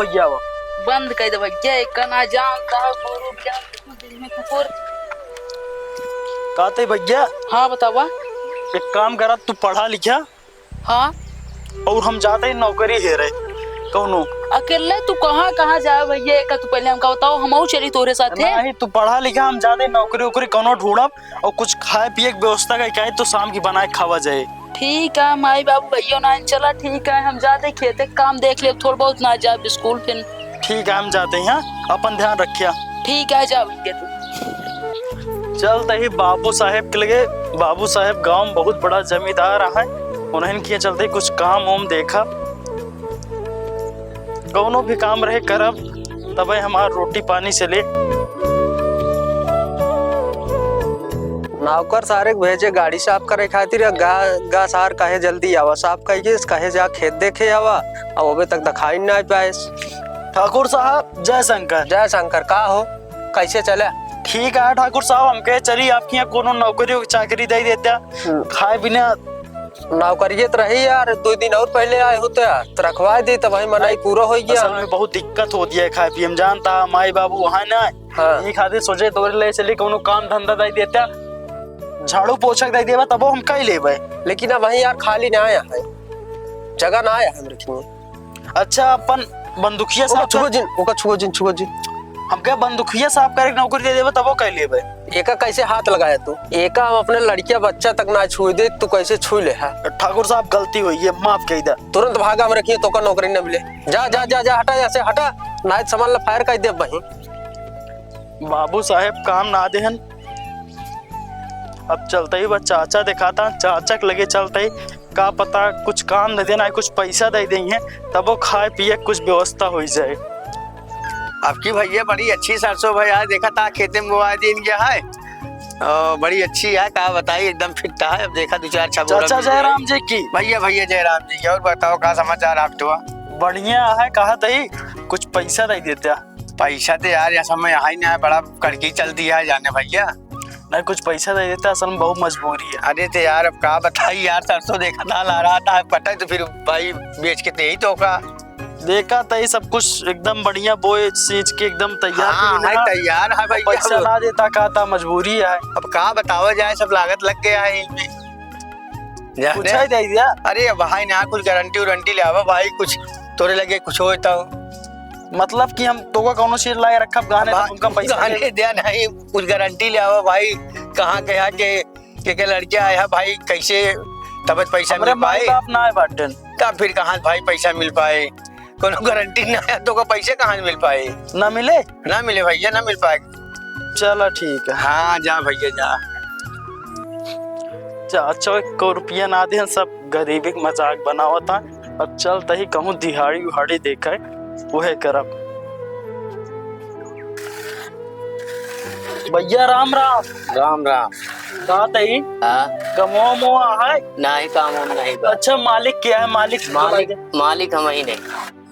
भैया वो बंद कर दे भैया। एक ना जानता है गुरु ज्ञान दिल में कुकुर। कहते भैया हाँ बतावा। एक काम करा, तू पढ़ा लिखा हाँ और हम जाते ही नौकरी है रहे कौनो। अकेले तू कहाँ कहाँ जाए भैया? एक तू पहले हमका बताओ, हम चली तोरे साथ है। नहीं तू पढ़ा लिखा, हम जाते नौकरी वोकरी कौनो ढूंढब और कुछ खाए पिए की व्यवस्था का तो शाम की बनाए खावा जाए। ठीक है माई बाबू भैया ना चला, ठीक है हम जाते खेते काम देख ले थोड़ा बहुत ना जाए स्कूल फिर। ठीक है हम जाते हैं, हाँ अपन ध्यान रखिया। ठीक है जा भैया तू। चलते ही बाबू साहेब के लगे। बाबू साहेब गांव में बहुत बड़ा जमींदार है, उन्हें किए चलते कुछ काम वाम देखा, कौनो भी काम रहे करब तब हमारा रोटी पानी से ले। नौकर सारे भेजे गाड़ी साफ करे खातिर गा सार कहे जल्दी आवा, साफ कहिए कहे जा खेत देखे आवा, अब अबे तक दिखाई नहीं पाए। ठाकुर साहब जय शंकर। जय शंकर, का हो कैसे चले? ठीक है ठाकुर साहब, हम कहे चलिए आपके यहाँ कोनो नौकरी चाकरी दे देता, खाए बिना नौकरियत रही यार, 2 दिन और पहले आए होते यार तो रखवा दी तब मनाई पूरा हो गया। असल में बहुत दिक्कत होती है खाए पिए में, जानता माई बाबू वहाँ ना हाँ। ये खातिर सोचे तो ले चलिए कोनो काम धंधा दे देता, झाड़ू पोछा दे देवा तब हम कई लेबे। लेकिन अब वही यार खाली ना आया है, जगह ना आया है। अच्छा अपन बंदुकिया साहब छुओ जिन हम क्या बंदुकिया साहब करे नौकरी दे देवा तब वो कई लेबे। एका कैसे हाथ लगाया तू? एका हम अपने लड़किया बच्चा तक ना छुए दे, तू कैसे छू ले है? ठाकुर साहब गलती हुई है, माफ कही दे। तुरंत भागा हम रखिए तो का नौकरी न मिले। जा जा जा जा हटा, यहाँ से हटा, ना सामान ला फायर कर दे वहीं। बाबू साहेब काम ना देहन, अब चलते ही वह चाचा दिखाता, चाचा के लगे चलते ही का पता कुछ काम दे देना, कुछ पैसा दे देंगे तब वो खाए पिए कुछ व्यवस्था हो जाए। आपकी भैया बड़ी अच्छी सरसों भाई आज देखा था खेते में बुआ दिन गया है, बड़ी अच्छी है, कहा बताइए एकदम फिट है। अब देखा 2-4 चाचा जयराम जी की। भैया जयराम जी की। और बताओ क्या समाचार आप? तो बढ़िया है, कहा तही कुछ पैसा दे देता। पैसा तो यार यह समय यहाँ ही नहीं है, बड़ा कड़की चलती है जाने भैया। नहीं कुछ पैसा दे देता, असल में बहुत मजबूरी है। अरे तो यार अब कहा बताइए यार, सरसों देखा था ला रहा था पता है, तो फिर भाई बेच के यही तो का देखा तही सब कुछ एकदम बढ़िया बोए सींच के एकदम तैयार। हाँ, है तैयार है भाई, पैसा ना देता कहता मजबूरी है। अब कहा बताओ जाए, सब लागत लग गया है इनमें। कुछ ही दे दिया। अरे भाई ना कुछ गारंटी वारंटी ले आवा भाई, कुछ तोरे लगे कुछ हो तो मतलब कि हम तो कौनो चीज लाए रखा गाने उनका पैसा गाने दिया नहीं, कुछ गारंटी ले आवा भाई। कहाँ कहा के लड़कियां आया भाई, कैसे तब पैसा मिल पाए? ना है बाटन तब फिर कहाँ भाई पैसा मिल पाए? कोनो गारंटी ना है तो पैसे कहाँ मिल पाए? ना मिले भैया, ना मिल पाए। चलो ठीक है। हाँ जा भैया जा। चाचा को रुपया ना दे, सब गरीबी का मजाक बनावा था। अब चलते ही कहूँ दिहाड़ी उहाड़ी देखा है वह करब। भैया राम राम। राम राम। कहा तही कमो मुआ है? नहीं काम हम नहीं। अच्छा मालिक क्या है? मालिक हम ही नहीं।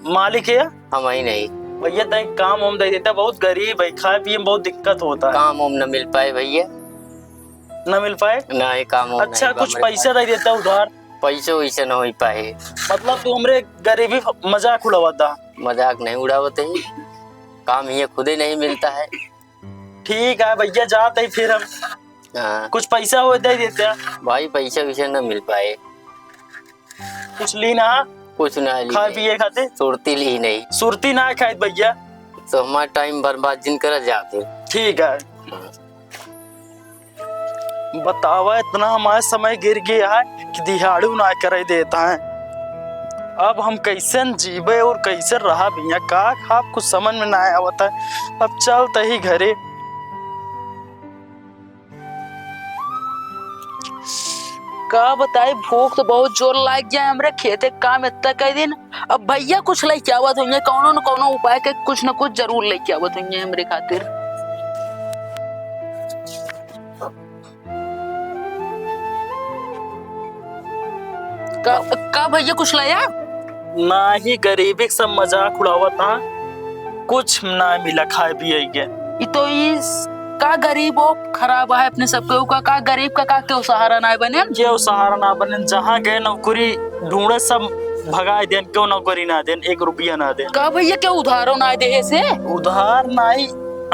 मालिक है हम ही नहीं भैया, तय काम हम दे देता, बहुत गरीब है, खाए पिए में बहुत दिक्कत होता है। काम हम न मिल पाए भैया, न मिल पाए। नहीं काम हम अच्छा कुछ पैसा दे देता उधार। पैसे वैसे न हो पाए। मतलब तू हमरे गरीबी मजाक उड़ाता? मजाक नहीं उड़ावते ही, काम ये खुद ही नहीं मिलता है। ठीक है भैया जाते ही फिर हम। हाँ। कुछ पैसा हो दे देते भाई, पैसे वैसे न मिल पाए। कुछ ली ना? कुछ ना ली, खा पिए खाते सुरती ली नहीं। सुरती ना खाए भैया तो हमारा टाइम बर्बाद जिन कर जाते। ठीक है बतावा, इतना हमारा समय गिर गया है कि दिहाड़ू ना करे देता है। अब हम कैसे जीवे और कैसे रहा भैया, का आप कुछ समझ में ना आवता है। अब चलते ही घरे। का बताए, भूख तो बहुत जोर लग जाए हमरे, खेते काम इतना कई दिन। अब भैया कुछ लेके आवत होंगे, कौनो न कौनो उपाय के कुछ न कुछ जरूर लेके आवत होंगे हमरे खातिर। का भैया कुछ लाया? ना ही गरीबी सब मजाक उड़ावा था, कुछ ना मिला खाए पिए के। तो इस का गरीब हो खराब है अपने सबके का गरीब का क्यों सहारा ना बने? क्यों सहारा ना बने? जहाँ गए नौकरी ढूंढे सब भगाए देन, क्यों नौकरी ना देन, 1 रुपया ना देन। का भैया क्या उधारो ना दे से? उधार नाई,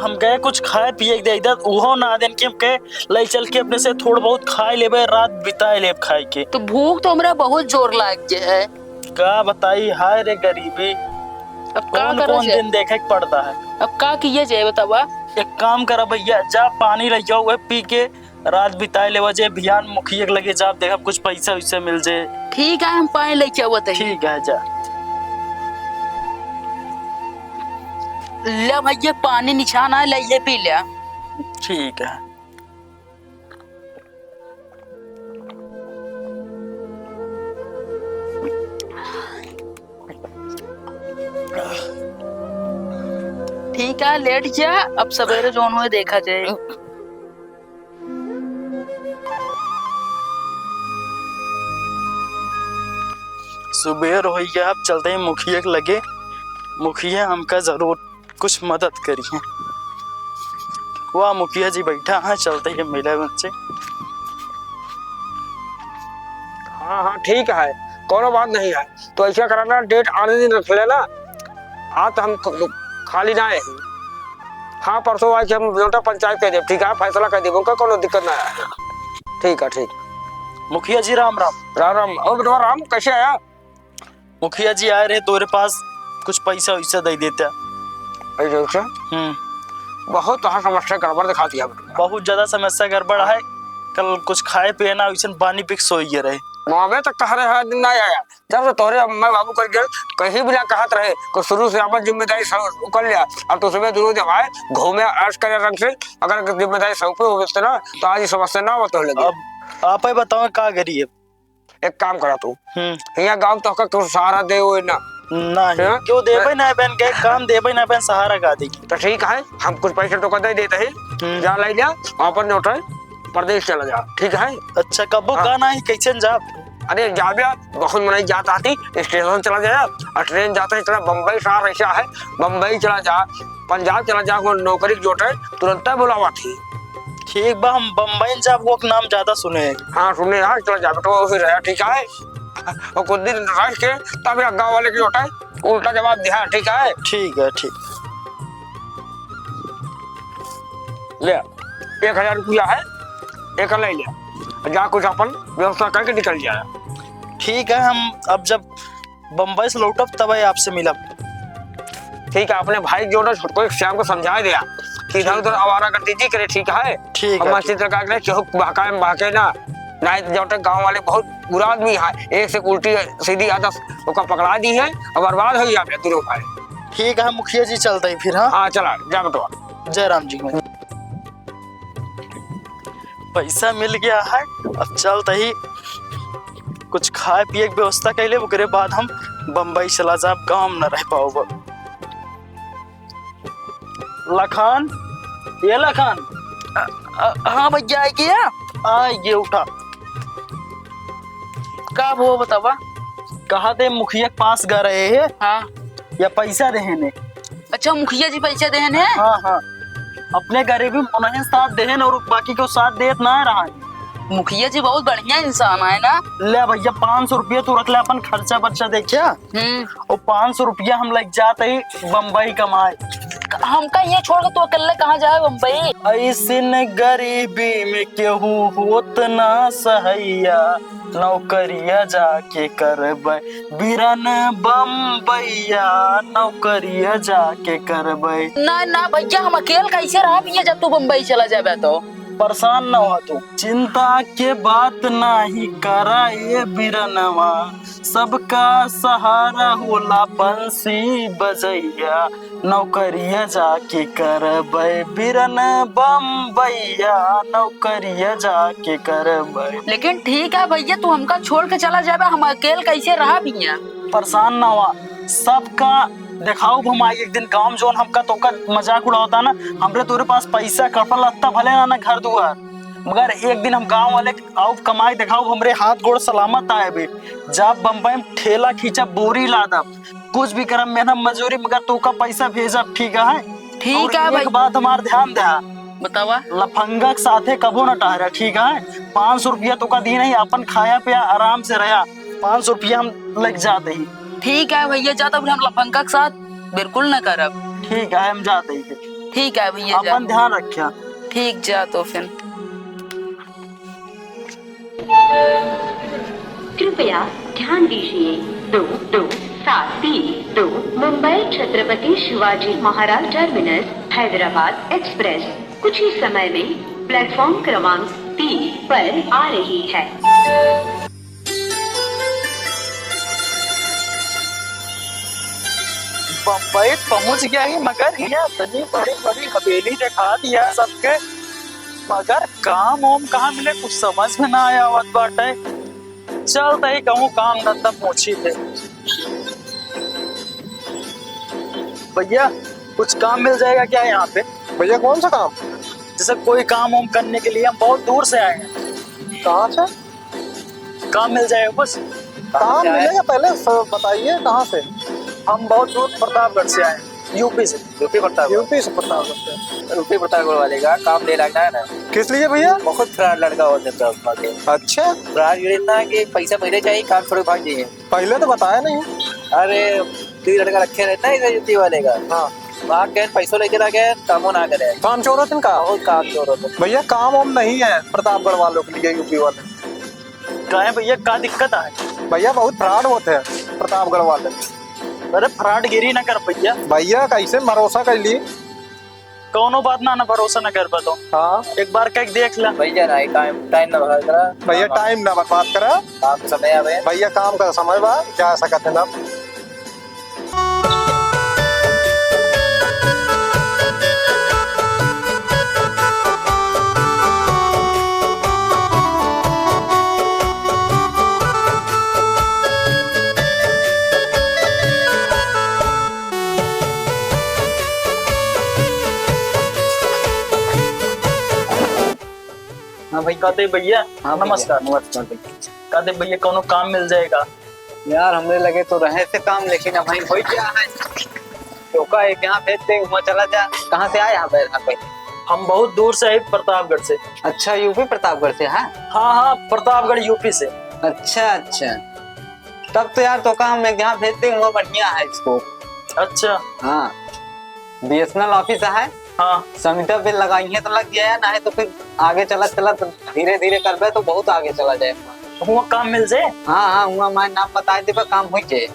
हम गए कुछ खाए पिए के दे इधर उहो ना देन के हम कहे ले चल के अपने से थोड़ा बहुत खाए लेबे, रात बिताए लेब खाए के। तो भूख तो हमरा बहुत जोर लाग गया है। का बताई, हाय रे गरीबी, अब का कौन करा कौन जाए? दिन देखे के पड़ता है। अब का किया जाए बतावा? एक काम करा भैया, जा पानी ले जाओ, वह पी के रात बिताए ले वजे भियान मुखिया के लगे जा, देखा कुछ पैसा वैसा मिल जाए। ठीक है, हम पानी लेके आवत है। ठीक है, जा। ले भैया पानी निछाना है, ले पी लिया। ठीक है। ठीक है, लेट जा, अब सवेरे जोन हुए देखा जाए। सुबह हो गया, अब चलते हैं मुखिया के लगे। मुखिया हमका जरूर कुछ मदद करिए। वाह मुखिया जी बैठा है, चलते हैं मिले उनसे। हाँ हाँ ठीक है, कोनो बात नहीं है। तो ऐसा कराना, डेट आने दिन रख लेना। आज तो हम खाली ना है। हाँ परसों आज हम नोटा पंचायत कह दे, ठीक है, फैसला कर देबो का, कोनो दिक्कत ना है। ठीक है, ठीक। मुखिया जी राम राम। राम राम। और बेटा राम कैसे आया? मुखिया जी आए रहे तुम्हारे पास, कुछ पैसा वैसा दे देता। ऐसे बहुत तो समस्या गड़बड़ दिखा दिया बेटा। बहुत ज्यादा समस्या गड़बड़ है। कल कुछ खाए पिए ना वैसे पानी पिक सोइए रहे। मुआवे तक कह रहे हैं दिन ना आया। जब से तोरे अम्मा बाबू कर गए कहीं भी ना कहत रहे को, शुरू से अपन जिम्मेदारी सब कर लिया। अब तो सुबह जरूर जब आए घूमे ऐश करे रंग से, अगर जिम्मेदारी सब पे हो ना तो आज समस्या ना होता लगे। अब आप ही बताओ का करिए। एक काम करा तू, यहाँ गाँव तो तो सहारा दे वो ना नहीं क्यों देबे ना बहन के काम देबे ना बहन, सहारा का देगी। तो ठीक है, हम कुछ पैसे तो दे देते हैं। जा ले जा अपन नोटे प्रदेश चला जा, ठीक है। अच्छा कबो का नहीं कैसे जा? अरे जा बहुत मनाई जात आती, स्टेशन चला जाए और ट्रेन जाता है इतना बम्बई शहर ऐसा है, बम्बई चला जा, पंजाब चला जा, नौकरी जोटे तुरंत बुलावा थी। ठीक बा, हम बम्बई जा, वो नाम ज्यादा सुने हैं। हाँ सुने, हाँ चला जा तो फिर है, ठीक है। और कुछ दिन रह के तब गाँव वाले की जोटे उल्टा जवाब दिया, ठीक है। ठीक है, ठीक। ले 1000 रुपया है, एक ले लिया, जा कुछ अपन व्यवस्था करके निकल जाए। ठीक है, हम अब जब बम्बई से लौटब तब आपसे मिलब। ठीक है, अपने भाई जो ना छोटको श्याम को समझा दिया कि इधर उधर आवारा गर्दी करे, ठीक है। ठीक है, मस्जिद लगा के केहू बहकाए में बहके ना, नहीं जो गाँव वाले बहुत बुरा आदमी है, एक से उल्टी सीधी आदत उसका पकड़ा दी है और बर्बाद हो गया दोनों भाई। ठीक है मुखिया जी, चलते ही फिर। हाँ हाँ चला जा बेटवा। जय राम जी। में पैसा मिल गया है, अब चलते ही कुछ खाए पिए की व्यवस्था कर ले, उसके बाद हम बम्बई चला जा, गाँव में न रह पाओ। लखन, ये लखन। हाँ भैया आ गया। ये उठा। का वो बतावा? कहा थे मुखिया के पास गए रहे हैं हाँ। या पैसा देने? अच्छा मुखिया जी पैसा देने हैं? हाँ हाँ, अपने गरीबी उन्हें साथ देन और बाकी को साथ देत ना रहा है। मुखिया जी बहुत बढ़िया इंसान है ना। ले भैया 500 रुपया तू रख ले, अपन खर्चा बर्चा देखिया। और 500 रुपया हम लग जाते ही बम्बई कमाए। हमका ये छोड़ के तू अकेले कहाँ जाए बम्बई? ऐसिन गरीबी में केहू होत ना सहैया, नौकरिया जाके करबै बिरन बम्बैया, नौकरिया जाके करबै। ना ना भैया, हम अकेले कैसे रह भैया जब तू बम्बई चला जाए तो? परेशान न हो तू, चिंता के बात नाही करा ये बिरनवा, सबका सहारा होला बंसी बजैया, नौकरिया जाके करबै बिरन बम्बैया, नौकरिया जाके करबै। लेकिन ठीक है भैया, तू हमका छोड़ के चला जाए, हम अकेले कैसे रहा भैया? परेशान न हुआ, सबका दिखाओ घुमाई एक दिन काम जोन हमका तो का मजाक उड़ाता ना, हमरे तोरे पास पैसा कपड़ा लत्ता भले ना घर दुआर, मगर एक दिन हम गांव वाले आओ कमाई दिखाओ, हमरे हाथ गोड़ सलामत आए बे, जब बम्बई में ठेला खींचा बोरी लादब, कुछ भी करम मेहनत मजूरी, मगर तो का पैसा भेजब, ठीक है। ठीक है भाई। एक बात हमार ध्यान दे, बतावा। लफंगा के साथे कबो न टहरा, ठीक है। 500 रुपया तो का दी नहीं, अपन खाया पिया आराम से रहा, 500 रुपया हम लग जाते ही। ठीक है भैया, जा तो फिर हम लफंगा के साथ बिल्कुल न करब। ठीक है, हम जाते ही फिर। ठीक है भैया, जा। अपन ध्यान रखिया। ठीक, जा तो फिर। कृपया ध्यान दीजिए 2273 मुंबई छत्रपति शिवाजी महाराज टर्मिनस हैदराबाद एक्सप्रेस कुछ ही समय में प्लेटफॉर्म क्रमांक 3 पर आ रही है। बम्बई पहुंच गया ही, मगर यहाँ इतनी बड़ी बड़ी हवेली दिखा दिया सबके, मगर काम वाम कहाँ मिले कुछ समझ में ना आया आवत बाटे। चलते ही कहूँ काम धंधा पहुंची थे। भैया कुछ काम मिल जाएगा क्या यहाँ पे? भैया कौन सा काम? जैसे कोई काम वाम करने के लिए हम बहुत दूर से आए हैं। कहाँ से? काम मिल जाएगा कुछ? काम मिलेगा, पहले बताइए कहाँ से? हम बहुत दूर प्रतापगढ़ से आए हैं, यूपी से। यूपी प्रतापगढ़। यूपी से प्रतापगढ़ से। यूपी प्रतापगढ़ वाले का काम ले लगना है ना। किस लिए भैया? बहुत फ्रॉड लड़का होता है प्रतापगढ़ के। अच्छा, फ्रॉड ये इतना है कि पैसा पहले चाहिए, काम थोड़े भाग जाइए। पहले तो बताया नहीं। अरे 3 लड़का रखे रहता है इधर यूपी वाले का। हाँ, वहाँ गए पैसों लेके ना गए, कामों ना करे। काम चोर होते इनका? बहुत काम चोर होता है। भैया काम वाम नहीं है प्रतापगढ़ वालों के लिए, यूपी वाले। कहे भैया क्या दिक्कत है? भैया बहुत फ्रॉड होते हैं प्रतापगढ़ वाले। अरे फ्रॉडगिरी ना कर भैया। भैया कैसे भरोसा कर ली? कौनो बात ना भरोसा न कर पाता। हाँ एक बार कह देख ला। भैया ना टाइम ना बर्बाद करा। भैया टाइम ना बर्बाद करा। काम समय आवे। भैया काम का समय बा, क्या ऐसा करते ना। हाँ भाई कहते भैया। हाँ नमस्कार। नमस्कार। कहते भैया कोनो काम मिल जाएगा? यार हमरे लगे तो रहे थे काम, लेकिन अब भाई हो गया है। तो का एक यहाँ भेजते वहाँ चला जा। कहाँ से आए यहाँ पे? हम बहुत दूर से आए, प्रतापगढ़ से। अच्छा, यूपी प्रतापगढ़ से है? हाँ हाँ, प्रतापगढ़ यूपी से। अच्छा अच्छा, तब तो यार तो का हम यहाँ भेजते वहाँ बढ़िया है इसको। अच्छा हाँ, बीएसएनएल ऑफिस है। हाँ, समिटा बिल लगाई है तो लग गया है, ना है तो फिर आगे चला धीरे धीरे करबे तो बहुत आगे चला जाए। वहाँ काम मिल जाए? हाँ हाँ, वहाँ मैं नाम बता दे पर काम हो जाए।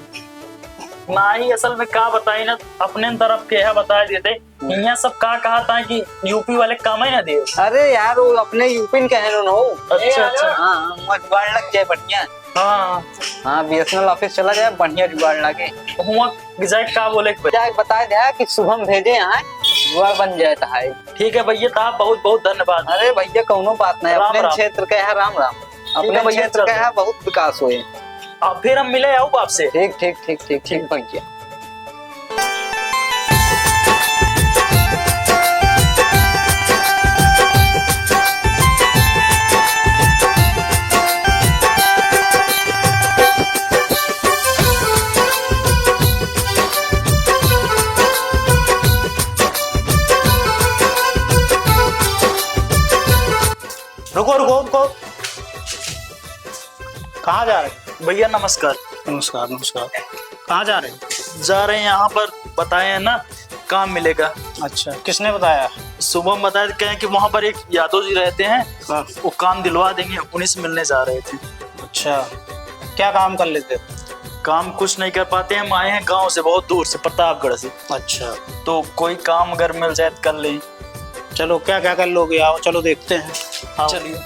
ना ही असल में का बताई ना, अपने तरफ के है बता देते। यहाँ सब का कहा था कि यूपी वाले काम ही ना दे। अरे यार वो अपने यूपी के हैं हो। अच्छा अच्छा। हाँ, वहाँ जुगाड़ लग जाए बढ़िया। हाँ हाँ, बीएसएनएल ऑफिस चला जाए, बढ़िया जुगाड़ लगे। वहाँ एग्जैक्ट का बोले जाए बता दे कि शुभम भेजे यहाँ, जुगाड़ बन जाता है। ठीक है भैया, तो बहुत बहुत धन्यवाद। अरे भैया कोनो बात नहीं, राम अपने राम। क्षेत्र का है। राम राम। अपने भैया, क्षेत्र का चलते। है, बहुत विकास हुए। अब फिर हम मिले आओ आपसे। ठीक ठीक ठीक ठीक ठीक भैया। रुको रुको रुको, कहाँ जा रहे? भैया नमस्कार। नमस्कार नमस्कार। कहाँ जा रहे? जा रहे हैं यहाँ पर, बताए हैं ना काम मिलेगा। अच्छा, किसने बताया? सुबह बताए कहें कि वहाँ पर एक यादव जी रहते हैं, हाँ। वो काम दिलवा देंगे, उन्हीं से मिलने जा रहे थे। अच्छा, क्या काम कर लेते? काम कुछ नहीं कर पाते, हम आए हैं गांव से, बहुत दूर से, प्रतापगढ़ से। अच्छा, तो कोई काम अगर मिल जाए तो कर लें। चलो क्या क्या कर लोगे? आओ चलो देखते हैं। आओ। चलिए।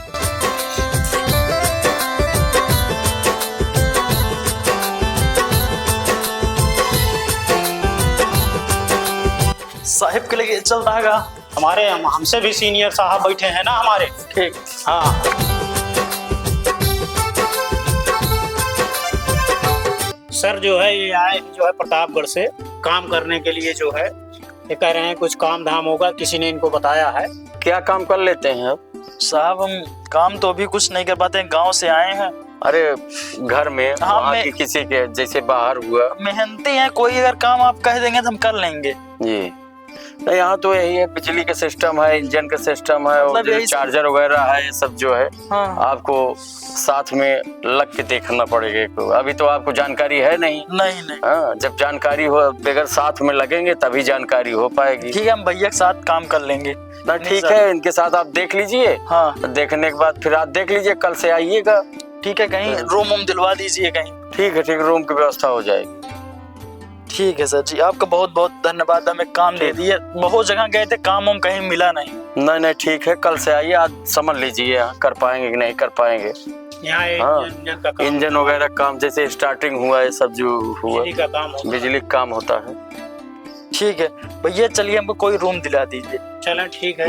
साहिब के लिए चल रहा। हमारे हमसे भी सीनियर साहब बैठे हैं ना हमारे। ठीक। हाँ, सर जो है ये आए जो है प्रतापगढ़ से काम करने के लिए, जो है ये कह रहे हैं कुछ काम धाम होगा, किसी ने इनको बताया है। क्या काम कर लेते हैं आप? साहब हम काम तो अभी कुछ नहीं कर पाते हैं, गांव से आए हैं। अरे घर में हाँ, वहाँ मैं- की किसी के जैसे बाहर हुआ। मेहनती हैं, कोई अगर काम आप कह देंगे तो हम कर लेंगे। जी, नहीं, यहाँ तो यही है, बिजली का सिस्टम है, इंजन का सिस्टम है, और मतलब जो यही चार्जर वगैरह है, ये सब जो है हाँ आपको साथ में लग के देखना पड़ेगा। अभी तो आपको जानकारी है नहीं। नहीं नहीं हाँ, जब जानकारी हो, बगैर साथ में लगेंगे तभी जानकारी हो पाएगी। ठीक है, हम भैया के साथ काम कर लेंगे। ना ठीक है, इनके साथ आप देख लीजिए। हाँ देखने के बाद फिर आप देख लीजिए, कल से आइएगा। ठीक है, कहीं रूम वूम दिलवा दीजिए कहीं। ठीक है, ठीक, रूम की व्यवस्था हो जाएगी। ठीक है सर जी, आपका बहुत बहुत धन्यवाद, हमें काम दे दिए। बहुत जगह गए थे, काम हम कहीं मिला नहीं। नहीं नहीं ठीक है, कल से आइए, आज समझ लीजिए यहाँ कर पाएंगे कि नहीं कर पाएंगे। यहाँ हाँ, इंजन का काम, इंजन वगैरह काम, जैसे स्टार्टिंग हुआ है, सब जो हुआ बिजली का काम होता है। बिजली का काम होता है। ठीक है भैया, चलिए हमको कोई रूम दिला दीजिए। चलो ठीक है।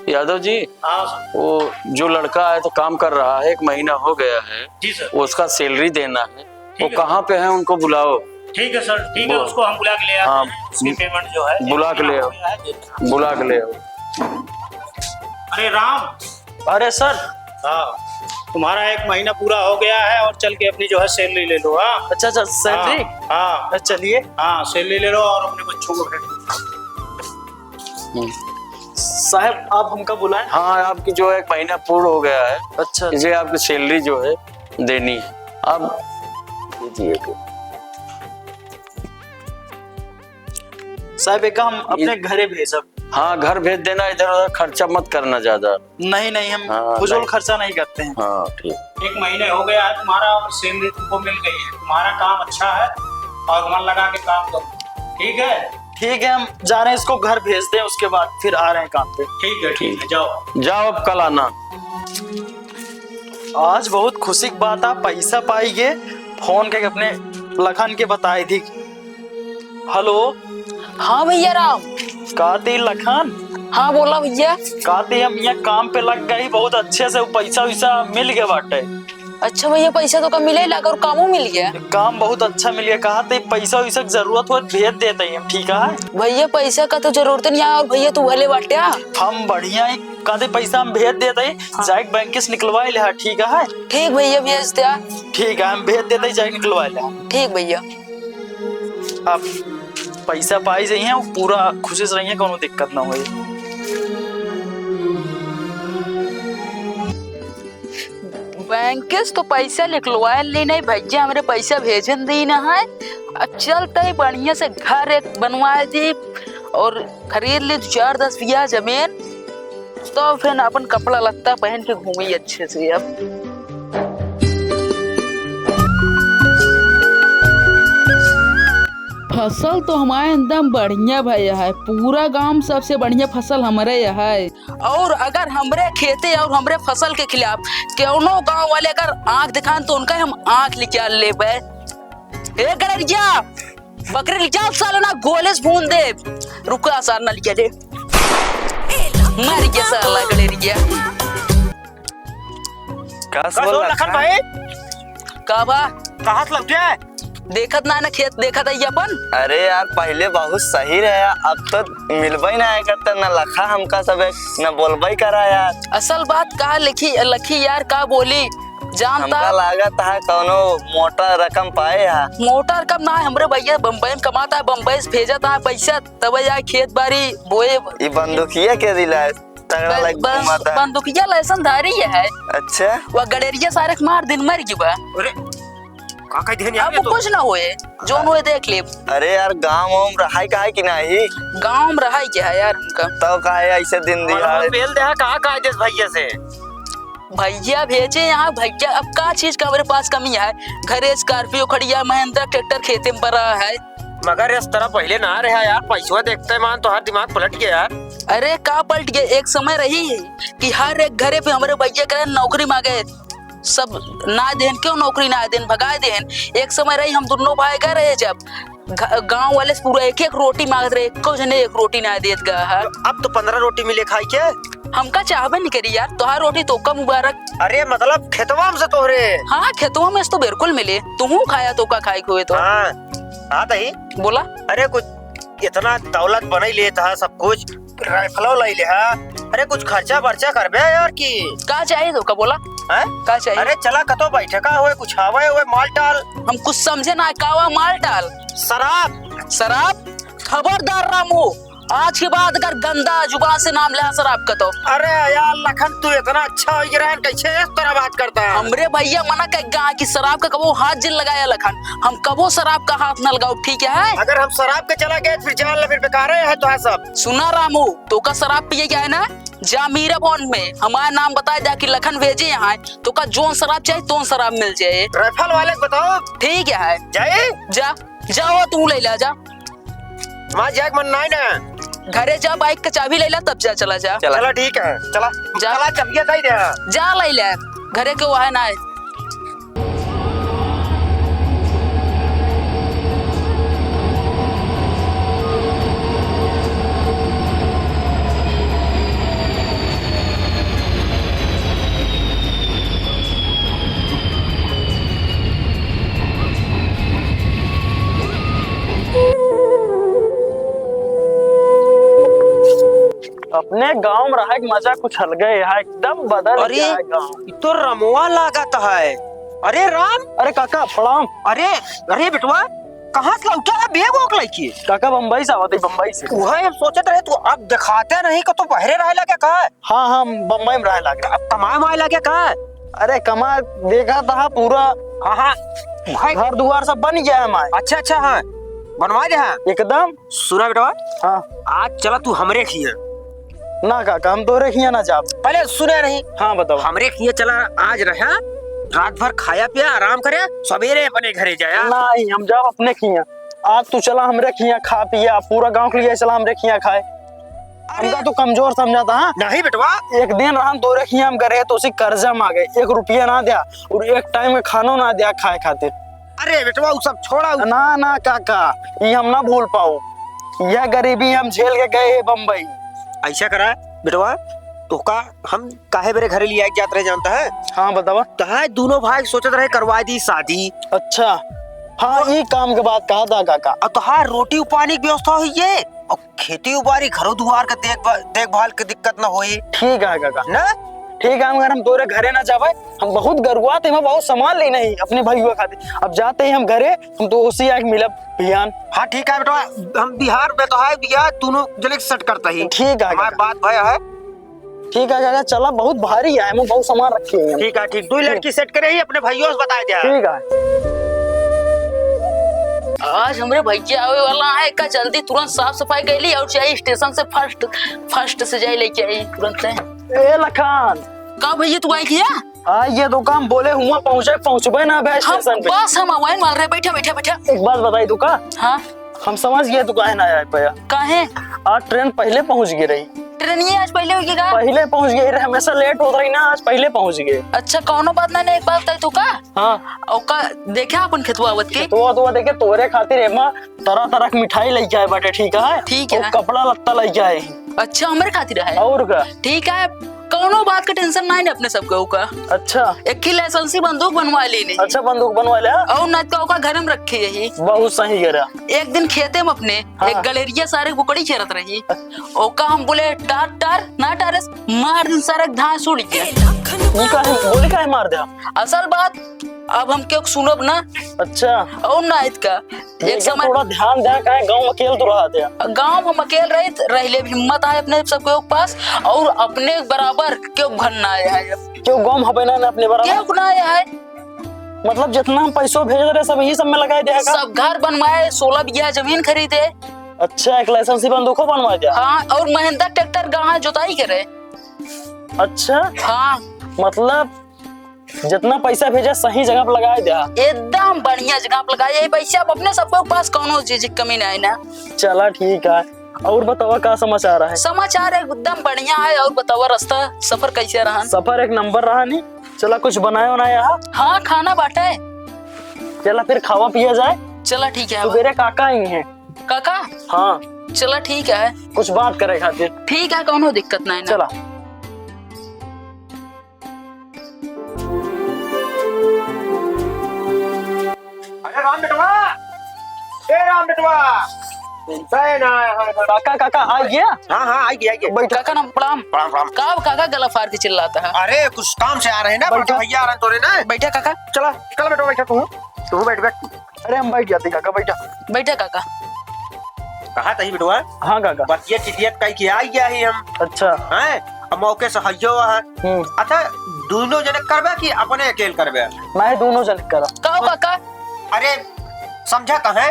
यादव जी, हाँ सर। वो जो लड़का है तो काम कर रहा है, 1 महीना हो गया है, जी सर। उसका सैलरी देना है। वो है। कहाँ पे है, उनको बुलाओ। ठीक है सर, ठीक है, उसको हम बुला के ले आते हाँ, हैं। उसकी पेमेंट जो है बुला के ले आओ। बुला के ले आओ। अरे राम, अरे सर, हाँ, तुम्हारा 1 महीना पूरा हो गया है और चल के अपनी जो है सैलरी ले लो। हाँ अच्छा अच्छा, सैलरी। हाँ चलिए। हाँ, सैलरी ले लो और अपने बच्चों को भेज दो। साहब आप हमका बुलाएं। हाँ, आपकी जो है 1 महीना पूर्ण हो गया है, अच्छा इसे आपकी सैलरी जो है देनी है। अब दीजिए। साहब, एक हम अपने घरे भेजब। हाँ, घर भेज देना, इधर उधर खर्चा मत करना ज्यादा। नहीं नहीं, हम हाँ, फजूल नहीं। खर्चा नहीं करते हैं। हाँ ठीक। 1 महीने हो गया है तुम्हारा और सैलरी तुमको मिल गई है। तुम्हारा काम अच्छा है और मन लगा के काम करो। ठीक है, ठीक है, हम जा रहे हैं, इसको घर भेज दें, उसके बाद फिर आ रहे हैं काम पे। ठीक है, ठीक है, जाओ। जाओ, अब कल आना। आज बहुत खुशी की बात है, पैसा पाइए। फोन के अपने लखन के बताई थी। हेलो, हाँ भैया राम। कहती लखन, हाँ बोला भैया। कहती हम यहाँ काम पे लग गई, बहुत अच्छे से पैसा वैसा मिल गया बाटे। अच्छा भैया, पैसा तो कम मिले लगा और कामों मिल गया। काम बहुत अच्छा मिल गया। कहा थे पैसा वैसा की जरूरत हो भेज देते हैं हम। ठीक है भैया, पैसा का तो जरूरत नहीं है। और भैया तू भले बाटे। हम बढ़िया ही कहते पैसा हम भेज देते हैं। जाके बैंक से निकलवा ले। ठीक है, ठीक भैया, भेज दिया। ठीक है, हम भेज देते हैं, जाके निकलवा ले। ठीक भैया। आप पैसा पाई जाइए, पूरा खुशी से रहिए, कोनो दिक्कत ना हो। बैंक से तो पैसा निकलवा ले नहीं भैया, हमारे पैसा भेजन दी ना है। चलते बढ़िया से घर एक बनवा दी और खरीद ली 4-10 बीघा जमीन, तो फिर अपन कपड़ा लत्ता पहन के घूमी अच्छे से। अब फसल तो हमारे एकदम बढ़िया भैया है। पूरा गांव सबसे बढ़िया फसल हमारे यहाँ है। और अगर हमरे खेते और हमरे फसल के खिलाफ क्यों गांव वाले अगर आंख दिखान तो उनका हम आंख निकाल ले। गड़रिया बकरी लिखा साल ना गोले से भून दे। रुका सार ना लिखा दे, मर गया साला गड़रिया। लखन भाई, का बा कहाँ लग गया? देखत ना खेत देखत है अपन। अरे यार, पहले बहुत सही रहा, अब तो मिलबई ना करता, न लखा हमका सब न बोलबई करा यार। असल बात कहा लखी यार, का बोली जानता हमका लागत है कोनो मोटा रकम पाए है। मोटा रकम ना है, हमरे भैया बम्बई में कमाता है, बम्बई से भेजता है पैसा, तब जाए खेत बाड़ी बोए। ये बंदूकिया के दिला है, तगड़ा लग घुमाता है। बंदूकिया लाइसेंस धारी है। अच्छा, वह गड़ेरिया सारे मार दिन मर गया। अब कुछ ना हुए, जो हुए देख ले। अरे यार, गाँव में रहा का है कि नहीं? गाँव में रहा क्या है यार हमका। तो का है ऐसे दिन दिहाड़े बेल दे कहाँ का देश भैया से भैया भेजे यहाँ भैया। अब का चीज का हमारे पास कमी है। घरे स्कॉर्पियो खड़ी है, महिंद्रा ट्रैक्टर खेते में पड़ा है। मगर इस तरह पहले ना रहा यार, पैसा देखते मान तो हर दिमाग पलट गया यार। अरे का पलट गया, एक समय रही है कि हर एक घरे पे हमारे भैया करे नौकरी मांगे, सब ना देन क्यों नौकरी ना देन भगा देन। एक समय रही हम दोनों भाई गए रहे, जब गांव वाले से पूरा एक रोटी मांगते रहे, कुछ ने एक रोटी ना देत गा। अब तो 15 रोटी मिले खाई के। हमका चाहबे नहीं करी यार, तोहार रोटी तो का मुबारक। अरे मतलब खेतवा से तोहरे। हाँ, खेतवा में तो बिल्कुल मिले, तुम खाया तो का खाई हुए तो। हाँ दही बोला। अरे कुछ इतना दौलत बनाई ले था, सब कुछ राइफलो लाई ले। अरे कुछ खर्चा बर्चा करबे यार की का चाहिए तो का बोला। हैं? का चाहिए? अरे चला कतो बैठे का हुए कुछ हवे हुए माल टाल हम कुछ समझे ना कावा माल डाल शराब। शराब। खबरदार रामू, आज के बाद अगर गंदा जुबान से नाम लिया शराब का तो। अरे यार लखन तू इतना अच्छा हो गया कैसे इस तरह बात करता है? हमरे भैया मना कर कि शराब का कबो हाथ जिल लगाया लखन, हम कबो शराब का हाथ न लगाओ, ठीक है? अगर हम शराब के चला गए फिर जान ले फिर बेकार है तो है सब। सुना रामू, तो का शराब पिए क्या है ना, जा मीरा भवन में हमारा नाम बता दिया कि लखन भेजे यहाँ, तो का जोन शराब चाहिए तो शराब मिल जाए। राइफल वाले को बताओ। ठीक है जाए जा, जाओ तू ले ला, जा वहाँ जाए मन नहीं ना, घरे जा, बाइक का चाबी ले ला तब जा, चला जा, चला ठीक है चला जा। चला चबिया दे दे जा ले ले, घरे के वहाँ ना है। अपने गांव में रहा मजा कुछ अलग है, यहाँ एकदम बदल अरे! गया है गांव। तो रमुआ लागत है। अरे राम, अरे काका प्रणाम। अरे अरे बेटवा कहाँ से लौटा है बेग वोक लेके? काका बम्बई से आवत है, बम्बई से। वह हम सोचत रहे तू अब दिखाते नहीं कि तू बहरे रहे लगे का? हाँ हाँ बम्बई में रहे लगे। अब कमाए माए लगे का? अरे कमा देखा था पूरा, हाँ हाँ घर दुआर सब बन गया है हमारे। अच्छा अच्छा हाँ बनवा दे हाँ। एकदम। सुना बेटवा, हाँ आज चला तू हमरे खिया। ना काका हम तो रखिए ना जा। पहले सुने नहीं? हाँ बताओ। हमरे खिया चला आज रहा, रात भर खाया पिया आराम करे, सवेरे अपने घरे जाया। नहीं हम जाओ अपने खिया, आज तू चला हमरे खिया खा पिया, पूरा गांव के लिए चला हमरे खिया खाए। हमका तो कमजोर समझा था। हाँ नहीं बेटवा, एक दिन हम दो रखिया हम करे तो उसी कर्जा मांगे, 1 रुपया ना दिया और एक टाइम में खानो ना दिया खाए खातिर। अरे बेटवा वो सब छोड़ा। ना ना काका ये हम ना भूल पाओ, यह गरीबी हम झेल के गए बम्बई। ऐसा करा बेटवा, तो का हम काहे मेरे घरे लिए जाते रहे जानता है? हाँ बतावा। कहा दोनों भाई सोचत रहे करवा दी शादी। अच्छा हाँ ये काम के बाद कहा था काका। और तोहार रोटी पानी की व्यवस्था हुई है और खेती उबारी घरों दुआर का देखभाल की दिक्कत ना होई। ठीक है काका ना ठीक है, अगर हम तोरे घरे ना जावे, हम बहुत गरुआते हैं, बहुत सामान ले नहीं अपने भाइयों खातिर। अब जाते ही हम घरे, हम तो उसी आके मिलब बिहान। हाँ ठीक है बेटा, हम बिहार में तो है बिया दोनों जल्दी सेट करता ही। ठीक है हमारी बात भया है। ठीक है काका, चला बहुत भारी है, हम बहुत सामान रखे हैं। ठीक है ठीक, 2 लड़की सेट करे ही अपने भाइयों से बता दिया। ठीक है। आज हमरे भैया आवे वाला है का, जल्दी तुरंत साफ सफाई कर ली और चाहिए स्टेशन से फर्स्ट से जाए लेके आई तुरंत से। ए लखान का भैया तू आई किया? हाँ ये दुकान बोले हुआ पहुँचबे ना बे हम स्टेशन पे। बस हम आवाज मार रहे, बैठा बैठा बैठा। एक बात बताई तू का, हाँ हम समझ गए तू काहे ना आया पाया। काहे? आज ट्रेन पहले पहुँच गई रही। ट्रेन ये आज पहले होगी का? पहले पहुँच गई रही, हमेशा लेट होता रही ना, आज पहले पहुँच गए। अच्छा कौनो बात नहीं, एक बात बताई तू का, हाँ और का देखा अपन खेतवा आवत के? तो देखे तोरे खातिर एमा तरह तरह की मिठाई लेके आए बाटे। ठीक है ठीक है। और कपड़ा लत्ता लेके आए। अच्छा हमारे खातिर है? और का ठीक है, कौनो बात का टेंशन नहीं अपने सबको का। अच्छा एक ही लाइसेंसी बंदूक बनवा लेनी। अच्छा बंदूक बनवा ले। और ना तो का घर में रखे यही। बहुत सही करा। एक दिन खेते में अपने हाँ। एक गलेरिया सारे कुकड़ी खेलत रही, ओका हम बोले टार टार ना टारस, मार दिन सारे घास उड़ गया। ये काहे बोले काहे मार दिया? असल बात अब हम क्यों सुनब ना। अच्छा और ना इसका एक समय थोड़ा ध्यान दे, काहे गांव अकेले तो रहा था। गांव हम अकेले रहे हिम्मत आए अपने सबके पास, और अपने बराबर क्यों घन आया है, क्यों गांव हबे ना अपने बराबर? क्यों ना आया है, मतलब जितना हम पैसों भेज रहे सब यही सब में लगाए दिया का? सब घर बनवाए, 16 बीघा जमीन खरीदे। अच्छा एक लाइसेंसी बंदूक बनवा दिया। हाँ और महिंद्रा ट्रैक्टर गाँव जोताई करे। अच्छा हाँ मतलब जितना पैसा भेजा सही जगह पे लगाए दिया। एकदम बढ़िया जगह पे लगाए, यही पैसा अब अपने सबके पास कोनो चीज की कमी नहीं ना। चला ठीक है, और बतावा क्या समाचार है? समाचार एकदम बढ़िया है, और बतावा रास्ता सफर कैसे रहा? सफर एक नंबर रहा नहीं। चला कुछ बनाया बनाया। हाँ खाना बांटे, चला फिर खावा पिया जाए। चला ठीक है। मेरे काका ही हैं। काका? हाँ चला ठीक है, कुछ बात करे खातिर। ठीक है कोनो दिक्कत नहीं ना। चला अरे राम बेटवा, ए राम बेटवा, काका काका आ गया। हाँ हाँ आइए आइए। काका नाम प्रणाम। प्रणाम प्रणाम। का काका गला फाड़ के चिल्लाता है। अरे कुछ काम से आ रहे हैं ना, बड़े भैया आ रहे हैं तोरे ना। बैठा काका। चला चल बेटा बैठा तू बैठ बैठ। अरे हम बैठ जाते काका, बैठा। बैठा काका। कहा तही बेटवा हाँ काका। बतिया चिटियत कही के आई गया ही हम अच्छा। हैं, अब मौके से हइयो है। अच्छा दोनों जने करबे कि अपने अकेले करबे? मैं दोनों जन करा। का काका अरे समझा कहे?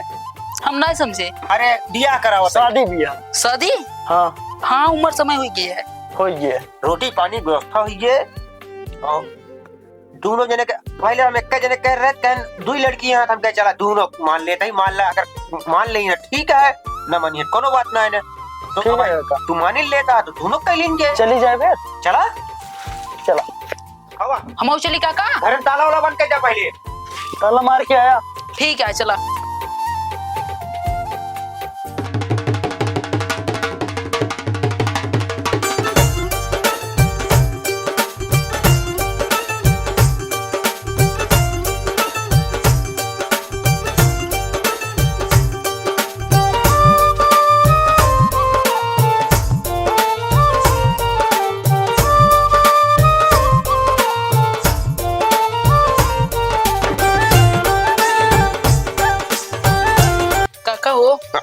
हम नहीं समझे। अरे बियाह कराओ। शादी बियाह। शादी? हाँ हाँ उम्र समय हुई गई है। हो गया। रोटी पानी व्यवस्था हुई है और दोनों जने के पहले हम एक जने कह रहे थे दो लड़की हैं, हम कह चला दोनों मान लेते ही, मान ला अगर मान ले ना ठीक है, ना मानिए कोनो बात ना है ना। तो ठीक है काका। तू मान ही लेता तो दोनों कह लेंगे। चली जाए फिर। चला चला हवा हम चली काका। घर में ताला वाला बंद कर जा पहले। ताला मार के आया। ठीक है चला।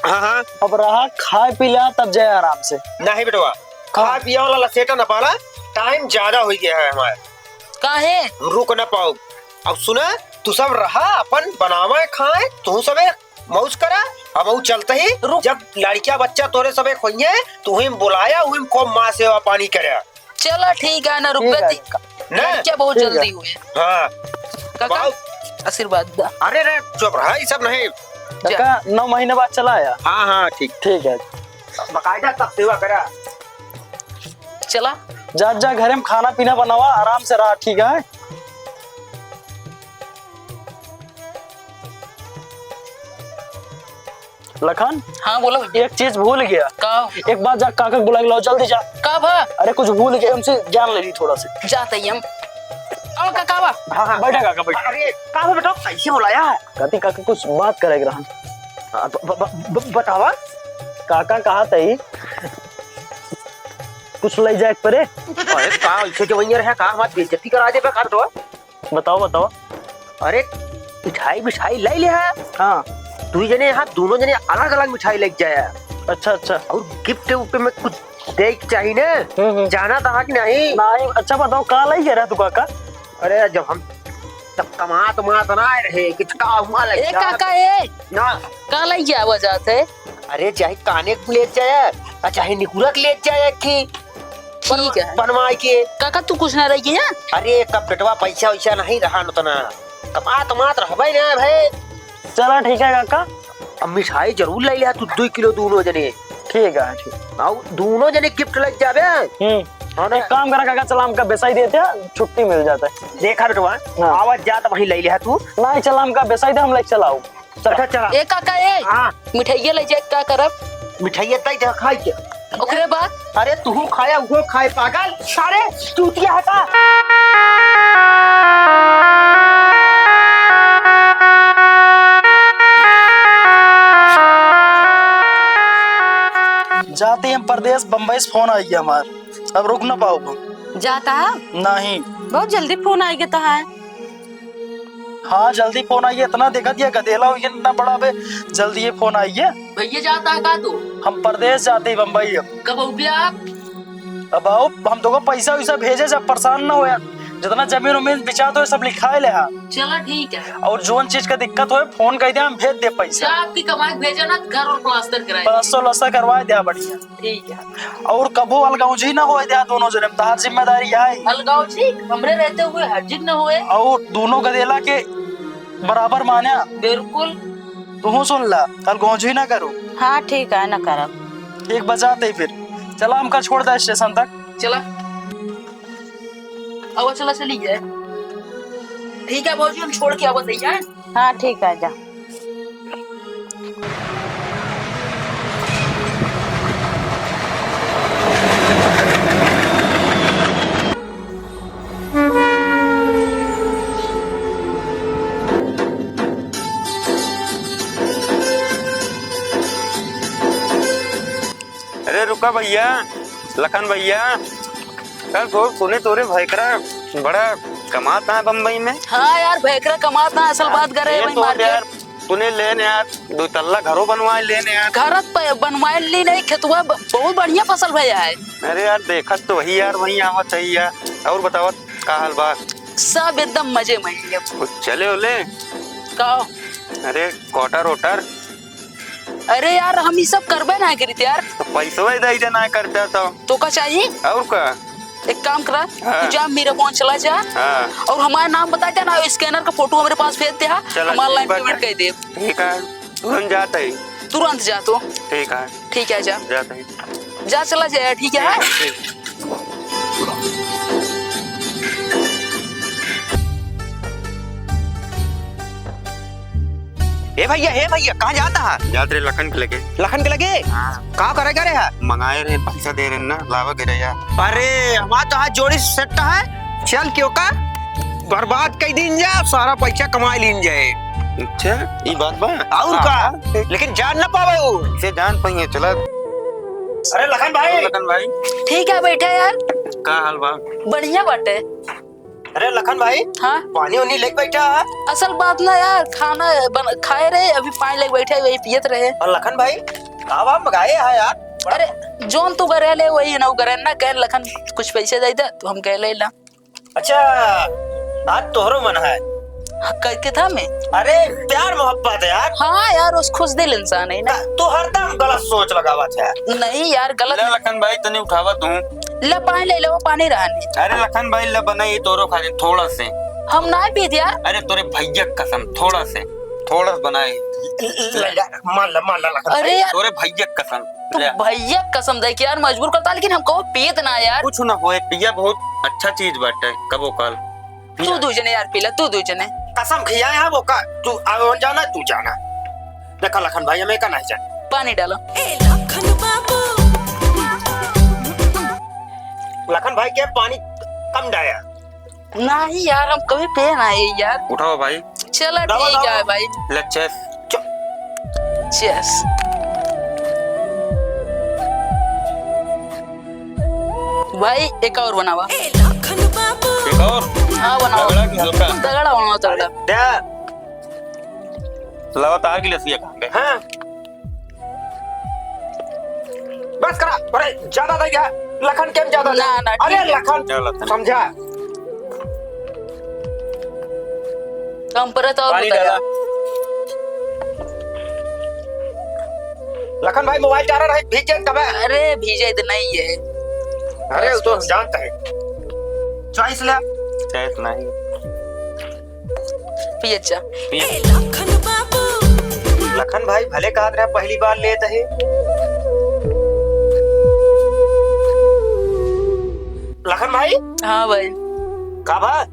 हाँ हाँ अब रहा खाए पी लिया तब जाए आराम से। नहीं बेटवा खा पिया वाला लसेटा न पाला, टाइम ज्यादा हो गया है हमारे। काहे? रुक न पाओ। अब सुना तू सब रहा अपन बनावे खाए, तू सब मौज करा। अब वो चलते ही जब लड़किया बच्चा तोरे सब खोइए तू ही बुलाया हुई को माँ सेवा पानी करे। चला ठीक है ना, रुक गई क्या बहुत जल्दी हुए। हाँ काका आशीर्वाद दा। अरे रे चुप रहा, ये सब नहीं। काका 9 महीने बाद चला आया। हाँ हाँ ठीक ठीक है। बकायदा तब सेवा करा। चला जा जा घर में खाना पीना बनावा, आराम से रहा। ठीक है। लखन। हाँ बोलो। एक चीज भूल गया। का? एक बार जा काका बुला के लाओ, जल्दी जा। का भा? अरे कुछ भूल गया, उनसे जान ले ली थोड़ा से। जाते ही हम। आओ काका बा। हाँ हाँ बैठा काका बैठा। अरे कहाँ बेटा कैसे बुलाया है? कहती काका कुछ बात करेगा रहन। बतावा। काका कहा तई कुछ ले जाए परे। अरे कहाँ ऐसे जो वहीं रहे, कहाँ हमारी बेइज्जती करा दे पे कर दो। बताओ बताओ। अरे मिठाई मिठाई ले ले है। हाँ तू जने यहाँ दोनों जने अलग अलग मिठाई लेके जाया। अच्छा अच्छा। और गिफ्ट ऊपर में कुछ देख चाहिए ना, जाना था कि नहीं? नहीं। अच्छा बताओ कहाँ लाई गया तू काका? अरे जब हम तब कमात मात ना रहे कुछ का हुआ लग ए काका ए ना का लाई गया वो जाते। अरे चाहे काने को ले जाए चाहे निकुरक ले जाए की ठीक है बनवाए के। काका तू कुछ ना रही गया। अरे कब बेटवा पैसा वैसा नहीं रहा उतना, कमात मात रहबे ना भाई। चला ठीक है काका। अब मिठाई जरूर ले लिया तू 2 किलो दोनों जने। ठीक है ठीक। और दोनों जने गिफ्ट लग जावे। एक काम करा काका, चला हमका बेसाई देते हैं, छुट्टी मिल जाता है। देखा बेटवा आवाज जा तो वहीं ले लिया तू। नहीं चला हमका बेसाई दे, हम ले चलाओ। चला चला। ए काका ए हाँ मिठाई ले जाए का करब? मिठाई तई जा खाई के। ओकरे बाद अरे तू खाया वो खाए पागल सारे चूतिया है का। जाते हम परदेश बम्बई से फोन आई गया हमारे, अब रुक ना पाओ। जाता है नहीं बहुत जल्दी फोन आई गया है। हाँ जल्दी फोन आई है, इतना देखा दिया गधेला हो गया इतना बड़ा बे, जल्दी ये फोन आई है। भैया जाता है का तू? हम परदेश जाते ही बम्बई। कब हो गया आप? अब आओ हम तो पैसा वैसा भेजे, जब परेशान ना होया, जितना जमीन उमीन बिचा तो सब लिखा है ले। चला ठीक है। और जोन चीज का दिक्कत हो फोन कर दिया, हम भेज दे पैसा। आपकी कमाई भेजा ना, घर और प्लास्टर कराए। प्लास्टर करवा दिया बढ़िया। ठीक है। और कबो अलगाव जी ना हो दिया, दोनों जने तार जिम्मेदारी है। अलगाव जी हमरे रहते हुए हर्जिक न हुए। और दोनों गदेला के बराबर माने। बिल्कुल तू सुन ला, अलगाव जी ना करो। हाँ ठीक है ना करब। एक बजाते फिर चला हमका छोड़ दे स्टेशन तक। चला अब चला चली जाए। ठीक है भौजी हम छोड़ के अब जाए। हाँ ठीक है जा। अरे रुका भैया, लखन भैया, कल तो सुने तोरे भैकरा बड़ा कमाता है बम्बई में। हाँ यार भैकरा कमाता है, असल बात करे ये तो यार तूने लेने यार 2 तल्ला घरों बनवाए लेने यार। घर बनवाए ली नहीं, खेतवा बहुत बढ़िया फसल भैया है। अरे यार देखत तो वही यार वही आवा चाहिए यार। और बताओ का हाल बा? सब एकदम मजे में है। कुछ चले ओले? का? अरे क्वार्टर वोटर? अरे यार हम ये सब करबे ना करी यार। तो पैसा ही देना करता तो का चाहिए? और का? एक काम करा, हाँ। तू जा मेरा फोन चला जा। हाँ। और हमारा नाम बता दे ना, स्कैनर का फोटो हमारे पास भेज दे। हम ऑनलाइन पेमेंट कर दे। ठीक है, तुरंत जाते ही। तुरंत जा तो। ठीक है। ठीक है जा जाते ही। जा चला जाए। ठीक है। ए भैया कहाँ जाता है? जाते रे लखन के लगे। लखन के लगे? कहाँ करेगा रे? मंगाए रे, पैसा दे रहे ना, लावा गिरे यार। अरे हमारा तो हाथ जोड़ी सेट है, चल क्यों का बर्बाद कर दिन जा, सारा पैसा कमा लीन जाए। अच्छा ये बात बा? और का? लेकिन जान ना पावे वो से जान पाइए। चला। अरे लखन भाई ठीक है बैठे यार। का हाल बा? बढ़िया बाटे। अरे लखन भाई, हाँ पानी वानी लेके बैठा है? असल बात ना यार, खाना खाए रहे, अभी पानी लेके बैठे वही पियत रहे। और लखन भाई आवा मंगाए है यार। अरे जोन तू करे ले वही ना करे ना, कह लखन कुछ पैसे दे दे तो हम कह ले ला। अच्छा आज तोहरो मन है? करके था मैं। अरे प्यार मोहब्बत है यार। हाँ यार उस खुश दिल इंसान है ना। तू हरदम गलत सोच लगावा है। नहीं यार गलत। लखन भाई तने उठावा तू। ले पानी ले लो, पानी रहने। अरे लखन भाई ला बनाई तोरो खाली थोड़ा से। हम ना पीते यार। अरे तोरे भैया कसम थोड़ा से बनाए। मान ला लखन अरे भाई। यार तोरे भैया कसम। तू भैया कसम दे के यार मजबूर करता, लेकिन हमको पीत ना यार। कुछ ना होए, पिया बहुत अच्छा चीज बाटे कबो काल। तू दूजने यार पीला, तू दूजने। कसम खिया है वो का। तू आवन जाना, तू जाना। देखा लखन भाई हमें का नहीं जाना। पानी डालो। लखन भाई के पानी कम डाया। नहीं यार हम कभी पे ना है यार। उठाओ भाई। चलो ठीक है भाई। ले चेस। चेस। भाई एक और बनावा। एक और? हाँ बनाओ। तगड़ा की हल्का? तगड़ा बनाओ तगड़ा। दे लावा तार की लस्सी खा के। हाँ बस करा। अरे ज्यादा दे गया लखन, केम ज्यादा दे? ना, अरे ठीक है। लखन समझा। कम पर तो और पानी बताया। डाला। लखन भाई मोबाइल चारा रहे भीजे कब है? अरे भीजे तो नहीं है। अरे वो तो जानता है। चॉइस ले। चेस नहीं। पी अच्छा। लखन भाई भले कहा रहा पहली बार लेते है। लखन भाई। हाँ भाई का बात?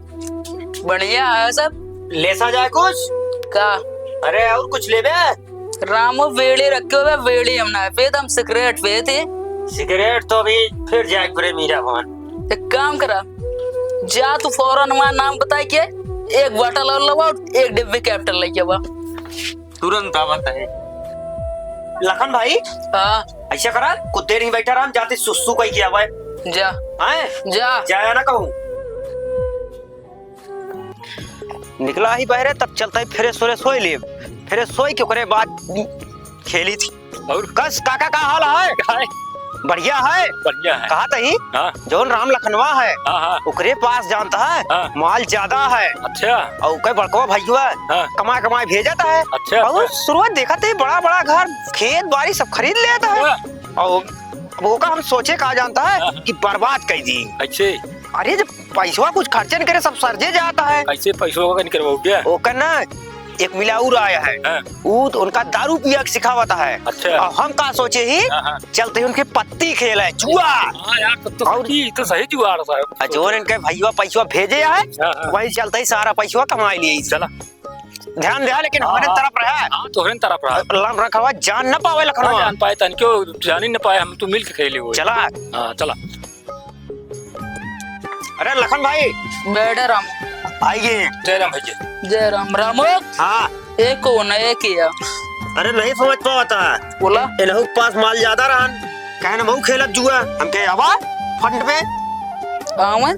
बढ़िया है सब। ले सा जाए कुछ? का? अरे और कुछ ले बे? रामो वेड़े रखे हुए, वेड़े हम ना पे, हम सिगरेट पे थे। सिगरेट तो अभी फिर जाए पूरे मीरा भवन। एक काम करा, जा तू फौरन हमारा नाम बता के एक बॉटल और लवा और एक डिब्बे कैपिटल लेके आवा। तुरंत आवत है। लखन भाई हाँ ऐसा करा, कुछ देर ही बैठा रहा, हम जाते सुसु कही किया हुआ है। जा आए जा। जाया ना कहूँ। निकला ही बहरे तब चलता है, फिर सोरे सोई लिए, फिर सोई क्यों करे बात खेली थी। और कस काका का हाल है? बढ़िया है। बढ़िया है। कहा तही जोन राम लखनवा है उकरे पास जानता है, माल ज्यादा है। अच्छा। और कई बड़कवा भैया कमा कमाए भेजता है। अच्छा। और शुरुआत देखा थे बड़ा बड़ा घर खेत बाड़ी सब खरीद लेता है। और वो का हम सोचे कहा जानता है कि बर्बाद कर दी। अच्छे। अरे जब पैसा कुछ खर्चे नहीं करे सब सर्जे जाता है। ऐसे पैसों का नहीं करवाओ क्या? वो करना एक मिलाऊर आया है, वो तो उनका दारू पिया के सिखावता है। अच्छा। और हम का सोचे ही चलते ही उनके पत्ती खेल है जुआ। यार तो सही जुआ साहब। जो इनके भैया पैसा भेजे है वही चलते ही सारा पैसा कमा लिए। चला ध्यान दे, लेकिन हमारे तरफ रहा तोहरे तरफ रहा। अल्लाह रखा हुआ जान न पावे लखनऊ। जान पाए तन क्यों जान ही न पाए, हम तो मिल के खेले हुए। चला। हाँ चला। अरे लखन भाई बैठे राम। आइए। जय राम भैया। जय राम। रामो हाँ एक कौन है, एक ही है। अरे नहीं समझ पाता बोला इनहु के पास माल ज्यादा रहा, कहना मऊ खेलत जुआ हम के आवा फंड पे आवन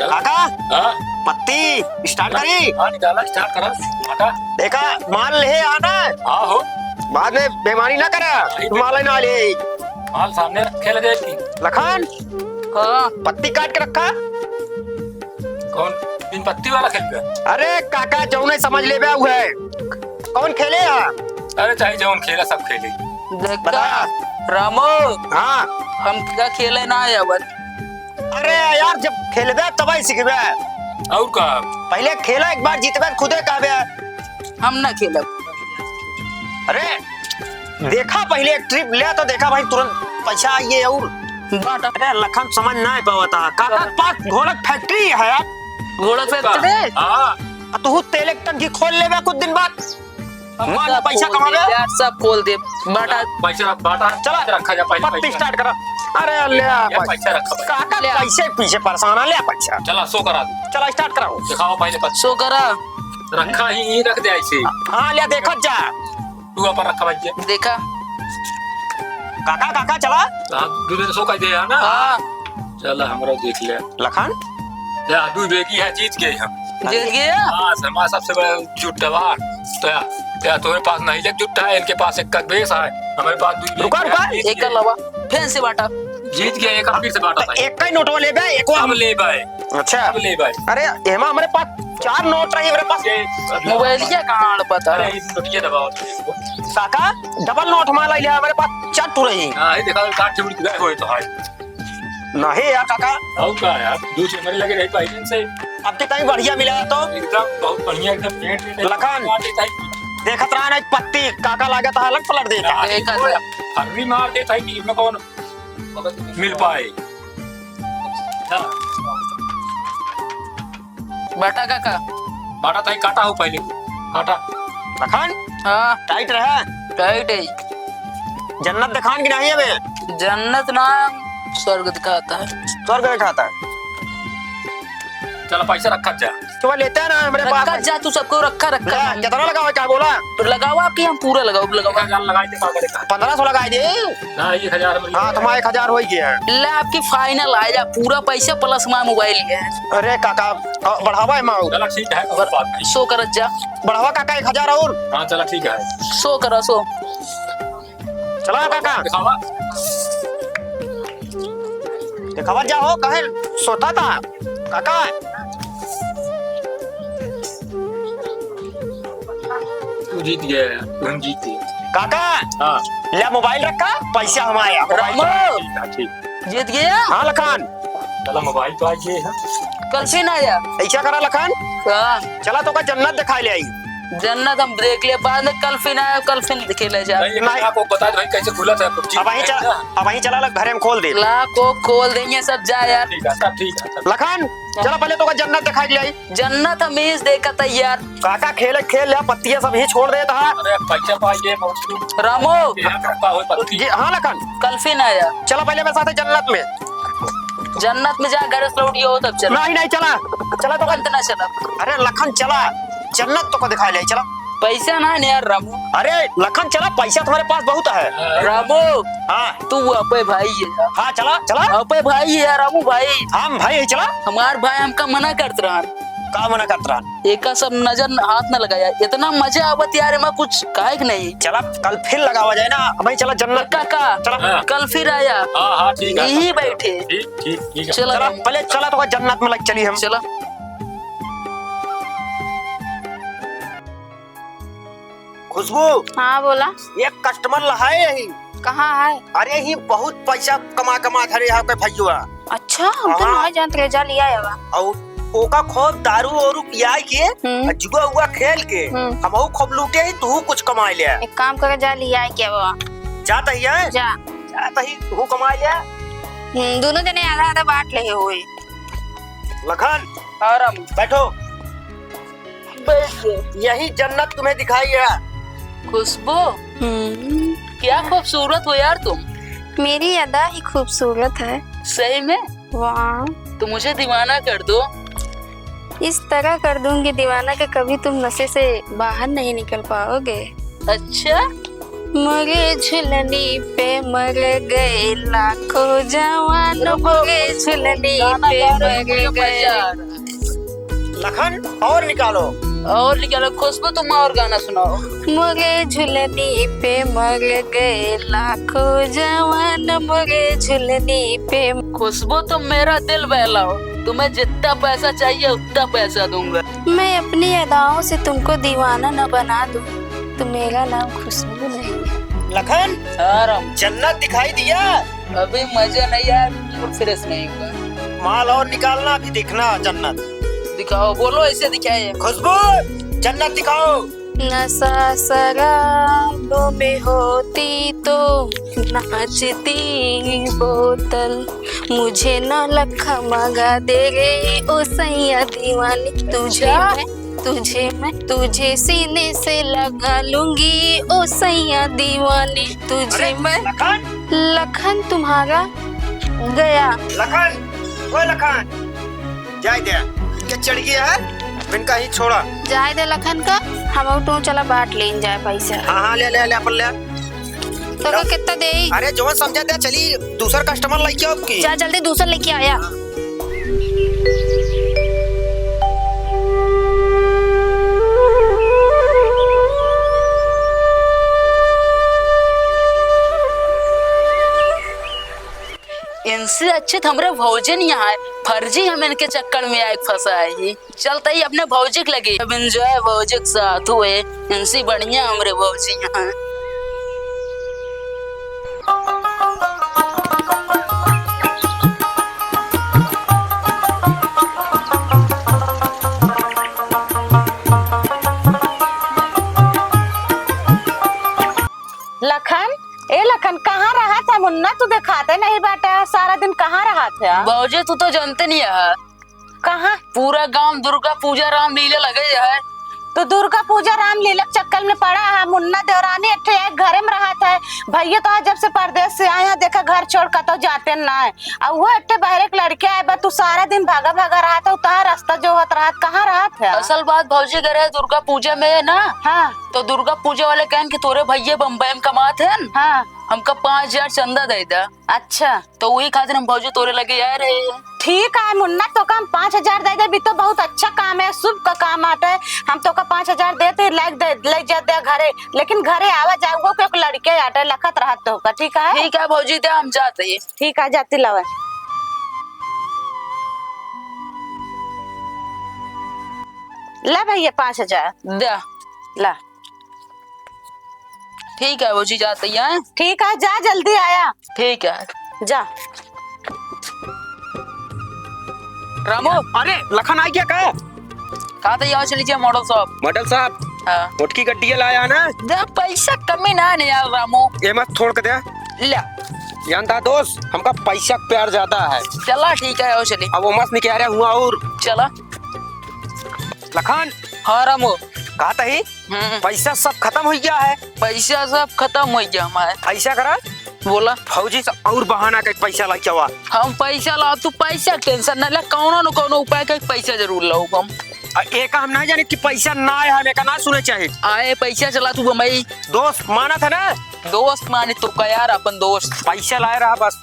काका हाँ पत्ती स्टार्ट करी। हाँ निकाला स्टार्ट करा माता देखा माल ले आना हाँ हो बाद में बेमारी ना करा माल ना ले। माल सामने रखे लगे की लखन हाँ पत्ती काट के रखा। कौन 3 पत्ती वाला खेल गया? अरे काका जो नहीं समझ ले हुआ है कौन खेले यहाँ। अरे चाहे जौन खेला सब खेले। देखा बता। रामो हाँ हम क्या खेले ना आवन। अरे यार जब खेलबे तब ही सीखबे। और का पहले खेला एक बार जीतबे खुदे कहबे। हम ना खेलब। अरे देखा पहले एक ट्रिप ले तो देखा भाई तुरंत पैसा आइए। और बाटा अरे लखन समझ ना पावता काका के पास घोड़क फैक्ट्री है यार। घोड़ा फैक्ट्री हाँ तू तेल एक टंकी खोल लेबे कुछ दिन बाद वहाँ से पैसा कमाबे। यार सब खोल दे बाटा। पैसा बाटा चला रखा जा पहले पत्ती स्टार्ट करा। अरे ले या पैसा रखा भाई। काका ले। पैसे पीछे परेशान है, ले पैसा चला सो करा दे चला स्टार्ट कराओ। दिखाओ पहले पैसा सो करा रखा ही रख दे ऐसे हाँ ले देखत जा तू अपन रखा भाई देखा काका काका चला। दूसरे सो कर दे है ना। हाँ चला हमरा देख ले लखन या दू बेगी है जीत गए हम। जीत गया। हाँ हमारा सबसे बड़ा जुट्टा तो या तुम्हारे पास नहीं लग जुट्टा है इनके पास एक का बेस है हमारे पास दू रुका रुका एक का लवा फिर से बाटा जीत गया एक फिर से बाटा था एक का ही नोटवा ले बे एक अब ले भाई अच्छा अब ले भाई अरे हेमा हमारे पास 4 नोट रही मेरे पास। मोबाइल क्या कहाँ पता अरे इस नोटिया दबाओ काका डबल नोट माला ले हमारे पास 4 टू रही। हाँ ये देखा काट चिमड़ी गए होए तो हाय नहीं यार काका और का यार दो चिमड़ी लगे रही भाई दिन से अब तो कहीं बढ़िया मिला है तो एकदम बहुत बढ़िया एकदम पेट लखन। देखत रहा ना एक पत्ती काका लागे तो अलग पलट देता। देखा हरवी मार दे था कि में कौन मिल पाए। हाँ, बाटा काका बाटा था काटा हो पहले काटा लखन हाँ टाइट रहा टाइट है। जन्नत दिखान की नहीं है जन्नत नाम स्वर्ग दिखाता है। स्वर्ग दिखाता है। चलो पैसा रखा जा तो वो लेते हैं ना हमारे रखा पास। जा तू सबको रखा ले, कितना लगा हुआ क्या बोला। लगाओ आपकी हम पूरा लगाओ लगाओ 1000 लगाए थे कागज का 1500 लगाए दे। ना 1000 में हाँ तुम्हारा 1000 हो गया है। ले आपकी फाइनल आ जा पूरा पैसा प्लस माँ मोबाइल है। अरे काका बढ़ावा है माऊ चला ठीक है कोई बात नहीं सो कर जा बढ़ावा काका 1000 और हाँ चला ठीक है सो करा सो चला काका दिखावा दिखावा जाओ कहे सोता था काका। तू जीत गया तुम जीते काका हाँ ले मोबाइल रखा पैसा हमारे रामो ठीक है ठीक जीत गया। हाँ लखन चला मोबाइल तो आइए कल से ना आया। ऐसा करा लखन हाँ चला तो का जन्नत दिखाई ले आई। जन्नत हम देख ले बाद में कल फिर आया कल फिर खेले जा। मैं आपको बता दो भाई कैसे खुला था अब वहीं चला लग घर में खोल दे। ला को खोल देंगे सब जा यार। ठीक है सब ठीक है लखन चला पहले तो का जन्नत दिखाई ले आई। जन्नत हमें देखा था यार। काका खेल खेल ले पत्तियां सब ही छोड़ देता है। अरे पैसा पाइए बहुत रामो पत्ती जी हाँ लखन कल फिर आया। चला पहले मेरे साथ जन्नत में। जन्नत में जा घर से लौटियो हो तब चल। नहीं नहीं चला चला तो अंत ना चला। अरे लखन चला जन्नत तो को दिखाई ले चला। पैसा ना है यार रामू। अरे लखन चला पैसा तुम्हारे पास बहुत है। रामू हाँ तू अपे भाई है। हाँ चला चला अपे भाई है यार रामू भाई। हम भाई है चला। हमार भाई हमका मना करत रहा। का मना करता रहा। एक सब नजर हाथ न लगाया इतना मजा आवत यार मैं कुछ काहे कि नहीं। चला कल फिर लगावा जाए ना भाई चला जन्नत काका चला कल फिर आया हाँ हाँ ठीक है यही बैठे। ठीक ठीक ठीक है चला चला पहले चला तो का जन्नत में लग चली हम। चला खुशबू हाँ बोला। एक कस्टमर लहाए यही। कहाँ है? अरे ही बहुत पैसा कमा कमा धरे है के भैया। अच्छा हम तो हाँ। नहीं जानते रहे, जा लिया है बा। और ओका खूब दारू और पिया के जुआ हुआ खेल के हम खूब लूटे ही तू कुछ कमा ले। एक काम करके जा लिया है क्या बा। जाता ही है जा जाता ही तू कमा ले। दोनों जने आधा आधा बांट ले हुए। लखन हाँ रामू बैठो बैठ। यही जन्नत तुम्हें दिखाई है। खुशबू क्या खूबसूरत हो यार तुम। मेरी अदा ही खूबसूरत है। सही में वाह तो मुझे दीवाना कर दो। इस तरह कर दूंगी दीवाना कि कभी तुम नशे से बाहर नहीं निकल पाओगे। अच्छा मोरे झुलनी पे मर गए लाखों जवान, मोरे झुलनी पे मर गए। लखन और निकालो। खुशबू तुम और गाना सुनाओ। मोरे झुलनी पे मर गए लाखों जवान, मोरे झुलनी पे। खुशबू तुम मेरा दिल बहलाओ, तुम्हें जितना पैसा चाहिए उतना पैसा दूंगा। मैं अपनी अदाओं से तुमको दीवाना न बना दूं तो मेरा नाम खुशबू नहीं है। लखन आराम, जन्नत दिखाई दिया। अभी मजा नहीं आया, बिल्कुल फ्रेश नहीं हुआ। माल और निकालना, भी दिखना जन्नत। दिखाओ, बोलो ऐसे दिखाए। खुशबू जन्नत दिखाओ। नशा शराबों में होती तो नाचती बोतल, मुझे 9 लाख मंगा दे रे ओ सैया दीवानी। तुझे सीने से लगा लूंगी ओ सैया दीवानी, तुझे मैं। लखन तुम्हारा गया। लखन, ओए लखन, जाए दे, क्या चढ़ गया है? बिन का ही छोड़ा। जाए दे लखन का, हम तो चला बाट ले जाए पैसा। हाँ ले ले ले अपन ले। तो का कितना दे? अरे जो समझा दे, चली दूसरा कस्टमर लेके आओ की। जा जल्दी दूसरा लेके आया। इनसे अच्छे तो हमारे भौजन यहाँ है, फर्जी हम इनके चक्कर में आए फंसा है। चलता ही अपने भौजिक लगे, अब एंजॉय भौजिक साथ हुए, इनसे बढ़िया हमारे भौजी यहाँ। लखन, ए लखन कहाँ रहा था? मुन्ना तू दिखाते नहीं बेटा, सारा दिन कहाँ रहा था? भौजी तू तो जानते नहीं है, कहाँ? पूरा गांव दुर्गा पूजा रामलीला लगे है। तो दुर्गा पूजा रामलीला चक्कर में पड़ा है। मुन्ना देवरानी अट्ठे घर में रहा था। भैया तो जब से परदेश से आया, देखा घर छोड़ कर तो जाते ना है। अब वो अट्ठे बहरे के लड़के आए, बस तू सारा दिन भागा भागा रहा था, उतारा रास्ता जो होता रहा, कहाँ रहा था? असल बात भौजी कह रहे दुर्गा पूजा में है ना। हाँ। तो दुर्गा पूजा वाले कहन कि तोरे भैया बम्बई में कमाते हैं। हाँ। हमका 5000 चंदा दे दा। अच्छा, तो वही खातिर हम भौजी तोरे लगे आ रहे हैं। ठीक है मुन्ना, तो कम 5000 दे दे भी तो बहुत अच्छा काम है, शुभ का काम आता है। हम तो का 5000 देते ले जाते घरे, लेकिन घरे आवा जाओ को लड़के आटे लखत रहा तो का। ठीक है, ठीक है भौजी, तो हम जाते हैं। ठीक है, जाती लवा। ला भैया 5000 दा। ला। ठीक है भौजी, जाते हैं। ठीक है, जा जल्दी आया। ठीक है, जा। रामू, अरे लखन आ गया का? कहा था यहाँ चलीजिए मॉडल साहब। मॉडल साहब, हाँ। मोटकी गड्डी लाया ना? दा पैसा कमी ना नहीं यार रामू। ये मत छोड़ के दे। ला जानता दोस्त, हमका पैसा प्यार ज्यादा है। चला ठीक है, आओ चली। अब वो मस्त निकल रहा हुआ और चला। लखन। हाँ रामू, कहा था ही पैसा सब खत्म हो गया है। पैसा सब खत्म हो गया हमारे। ऐसा करा, बोला फौजी से और बहाना का पैसा ला क्या हुआ? हम पैसा ला, तू पैसा टेंशन न ले, कौनो न कौनो उपाय का पैसा जरूर लाऊ हम। एक हम ना जाने कि पैसा ना आए, हमें का ना सुने चाहिए। आए पैसा चला तू बम्बई। दोस्त माना था ना? दोस्त माने तो का यार, अपन दोस्त। पैसा लाए रहा बस।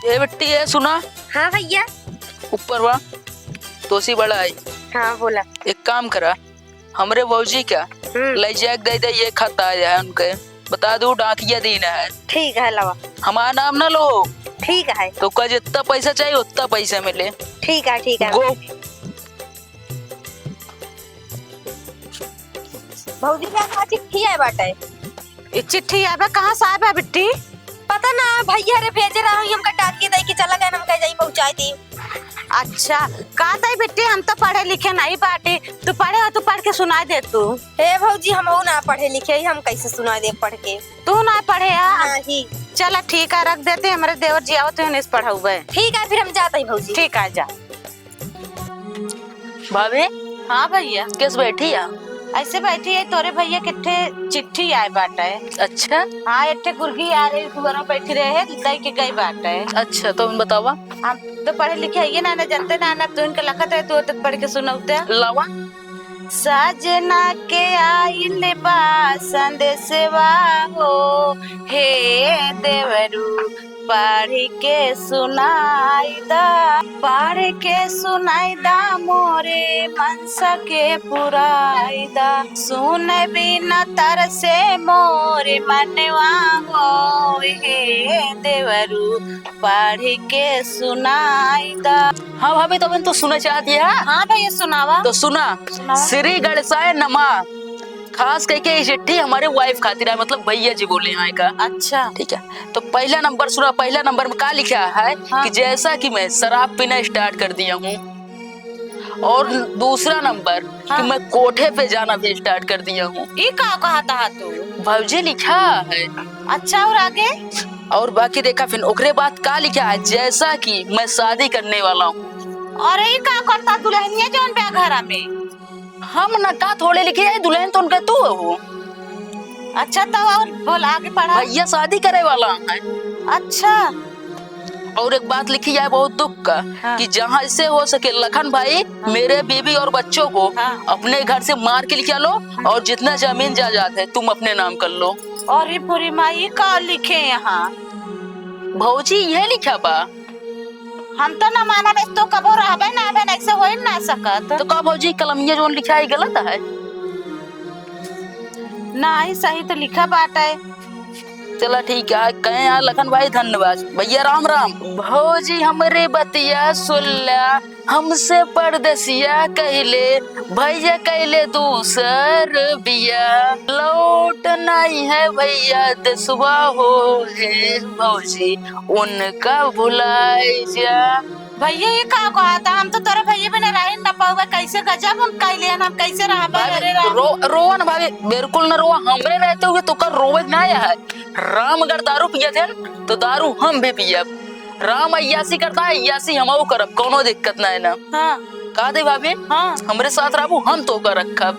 ये बेटी है, सुना? हाँ भैया। ऊपर वाह तोसी बड़ा है। हाँ बोला। एक काम करा, हमरे भौजी का ले जाके दे दे, ये खत आ जाए उनके, बता दो डाकिया देना है। ठीक है लवा। हमारा नाम ना लो। ठीक है। तो का जितना पैसा चाहिए उतना पैसा मिले। ठीक है, ठीक है। गो। भौजी का चिट्ठी है बाटे। ये चिट्ठी आबे कहाँ से आबे बिट्टी? पता ना, भैया रे भेजे रहा हूँ, हमका डाकिया दे के चला गया, हम कह जाई पहुंचाई दी। अच्छा, कहा था बिट्टी, हम तो पढ़े लिखे नहीं बाटे। तू पढ़े हो, तू पढ़ के सुनाई दे तू। हे भौजी, हम ना पढ़े लिखे, हम कैसे सुनाई दे पढ़ के? तू ना पढ़े है? नहीं। चला ठीक है, रख देते, हमारे देवर जी आओ तो इन्हें पढ़ाऊंगे। ठीक है, फिर हम जाते हैं भौजी। ठीक है, जा। भाभी। हाँ भैया। किस बैठी है? ऐसे बैठी है, तोरे भैया किट्ठे चिट्ठी आए बाटे। अच्छा। हाँ, इट्ठे गुर्गी आ रही, कुगरों बैठी रहे है, दई के गई बाटे। अच्छा, तो बतावा। हम तो पढ़े लिखे है ना, जानते ना, तू इनके लखत है, तू तक पढ़ के सुनाऊते। लावा सजना के आइल बा संदेशवा हो, हे देवरू पढ़ के सुनाई दा मोरे मनसा के पुराई दा। सुन बिना तरसे मोरे मनवा हो, हे देवरू पढ़ के सुनाई दा। हाँ भाभी, तो तो सुना चाहती है। हाँ भैया सुनावा। तो सुना। श्री गणेशाय नमः। खास करके ये चिट्ठी हमारे वाइफ खातिर है, मतलब भैया जी बोले हैं का। अच्छा ठीक है, तो पहला नंबर सुना। पहला नंबर में क्या लिखा है? हाँ। कि जैसा कि मैं शराब पीना स्टार्ट कर दिया हूँ, और दूसरा नंबर हाँ। कि मैं कोठे पे जाना भी स्टार्ट कर दिया हूँ। ये का कहा था तू? भाजी लिखा है। अच्छा और आगे? और बाकी देखा फिर ओकरे बाद क्या लिखा है? जैसा कि मैं शादी करने वाला हूँ। और ये का करता दुल्हनिया जौन पे घरा में? हम न का थोड़े लिखे है, दुल्हन तो उनका तू हो। अच्छा तो और बोल आगे पढ़ा। भैया शादी करे वाला है। अच्छा और एक बात लिखी है बहुत दुख का। हाँ। कि जहाँ से हो सके लखन भाई मेरे बीवी और बच्चों को हाँ। अपने घर से मार के लिखा लो, और जितना जमीन जायदाद है तुम अपने नाम कर लो। और ये पूरी माई का लिखे यहाँ? भौजी ये लिखा बा। हम तो न माना बस तो कबो रहबे ना बे, ऐसे हो ही ना सकत। तो का भौजी कलमिया जो लिखा है गलत है? नहीं सही तो लिखा बाटे। चला ठीक है, कहे यार लखन भाई धन्यवाद। भैया राम राम। भौजी हमरे बतिया सुल्ला, हमसे परदेसिया कहले, भैया कहले दूसर बिया, लौट नहीं है भैया दसवा हो, हे भौजी उनका भुलाई जा। भैया ये का कहा था? हम तो तोरे भैया बिना रह न पाऊंगा, कैसे गजब हम कैले हम कैसे रह पाए? रोवन भाभी बिल्कुल न रोवा, हमरे रहते हुए तो कर रोवे ना है। राम अगर दारू पिए थे तो दारू हम भी पियब। राम अय्यासी करता है, अय्यासी हमहू करब, कोनो दिक्कत ना है ना। हाँ का दे भाभी? हाँ हमरे साथ रहू, हम तो कर रखब।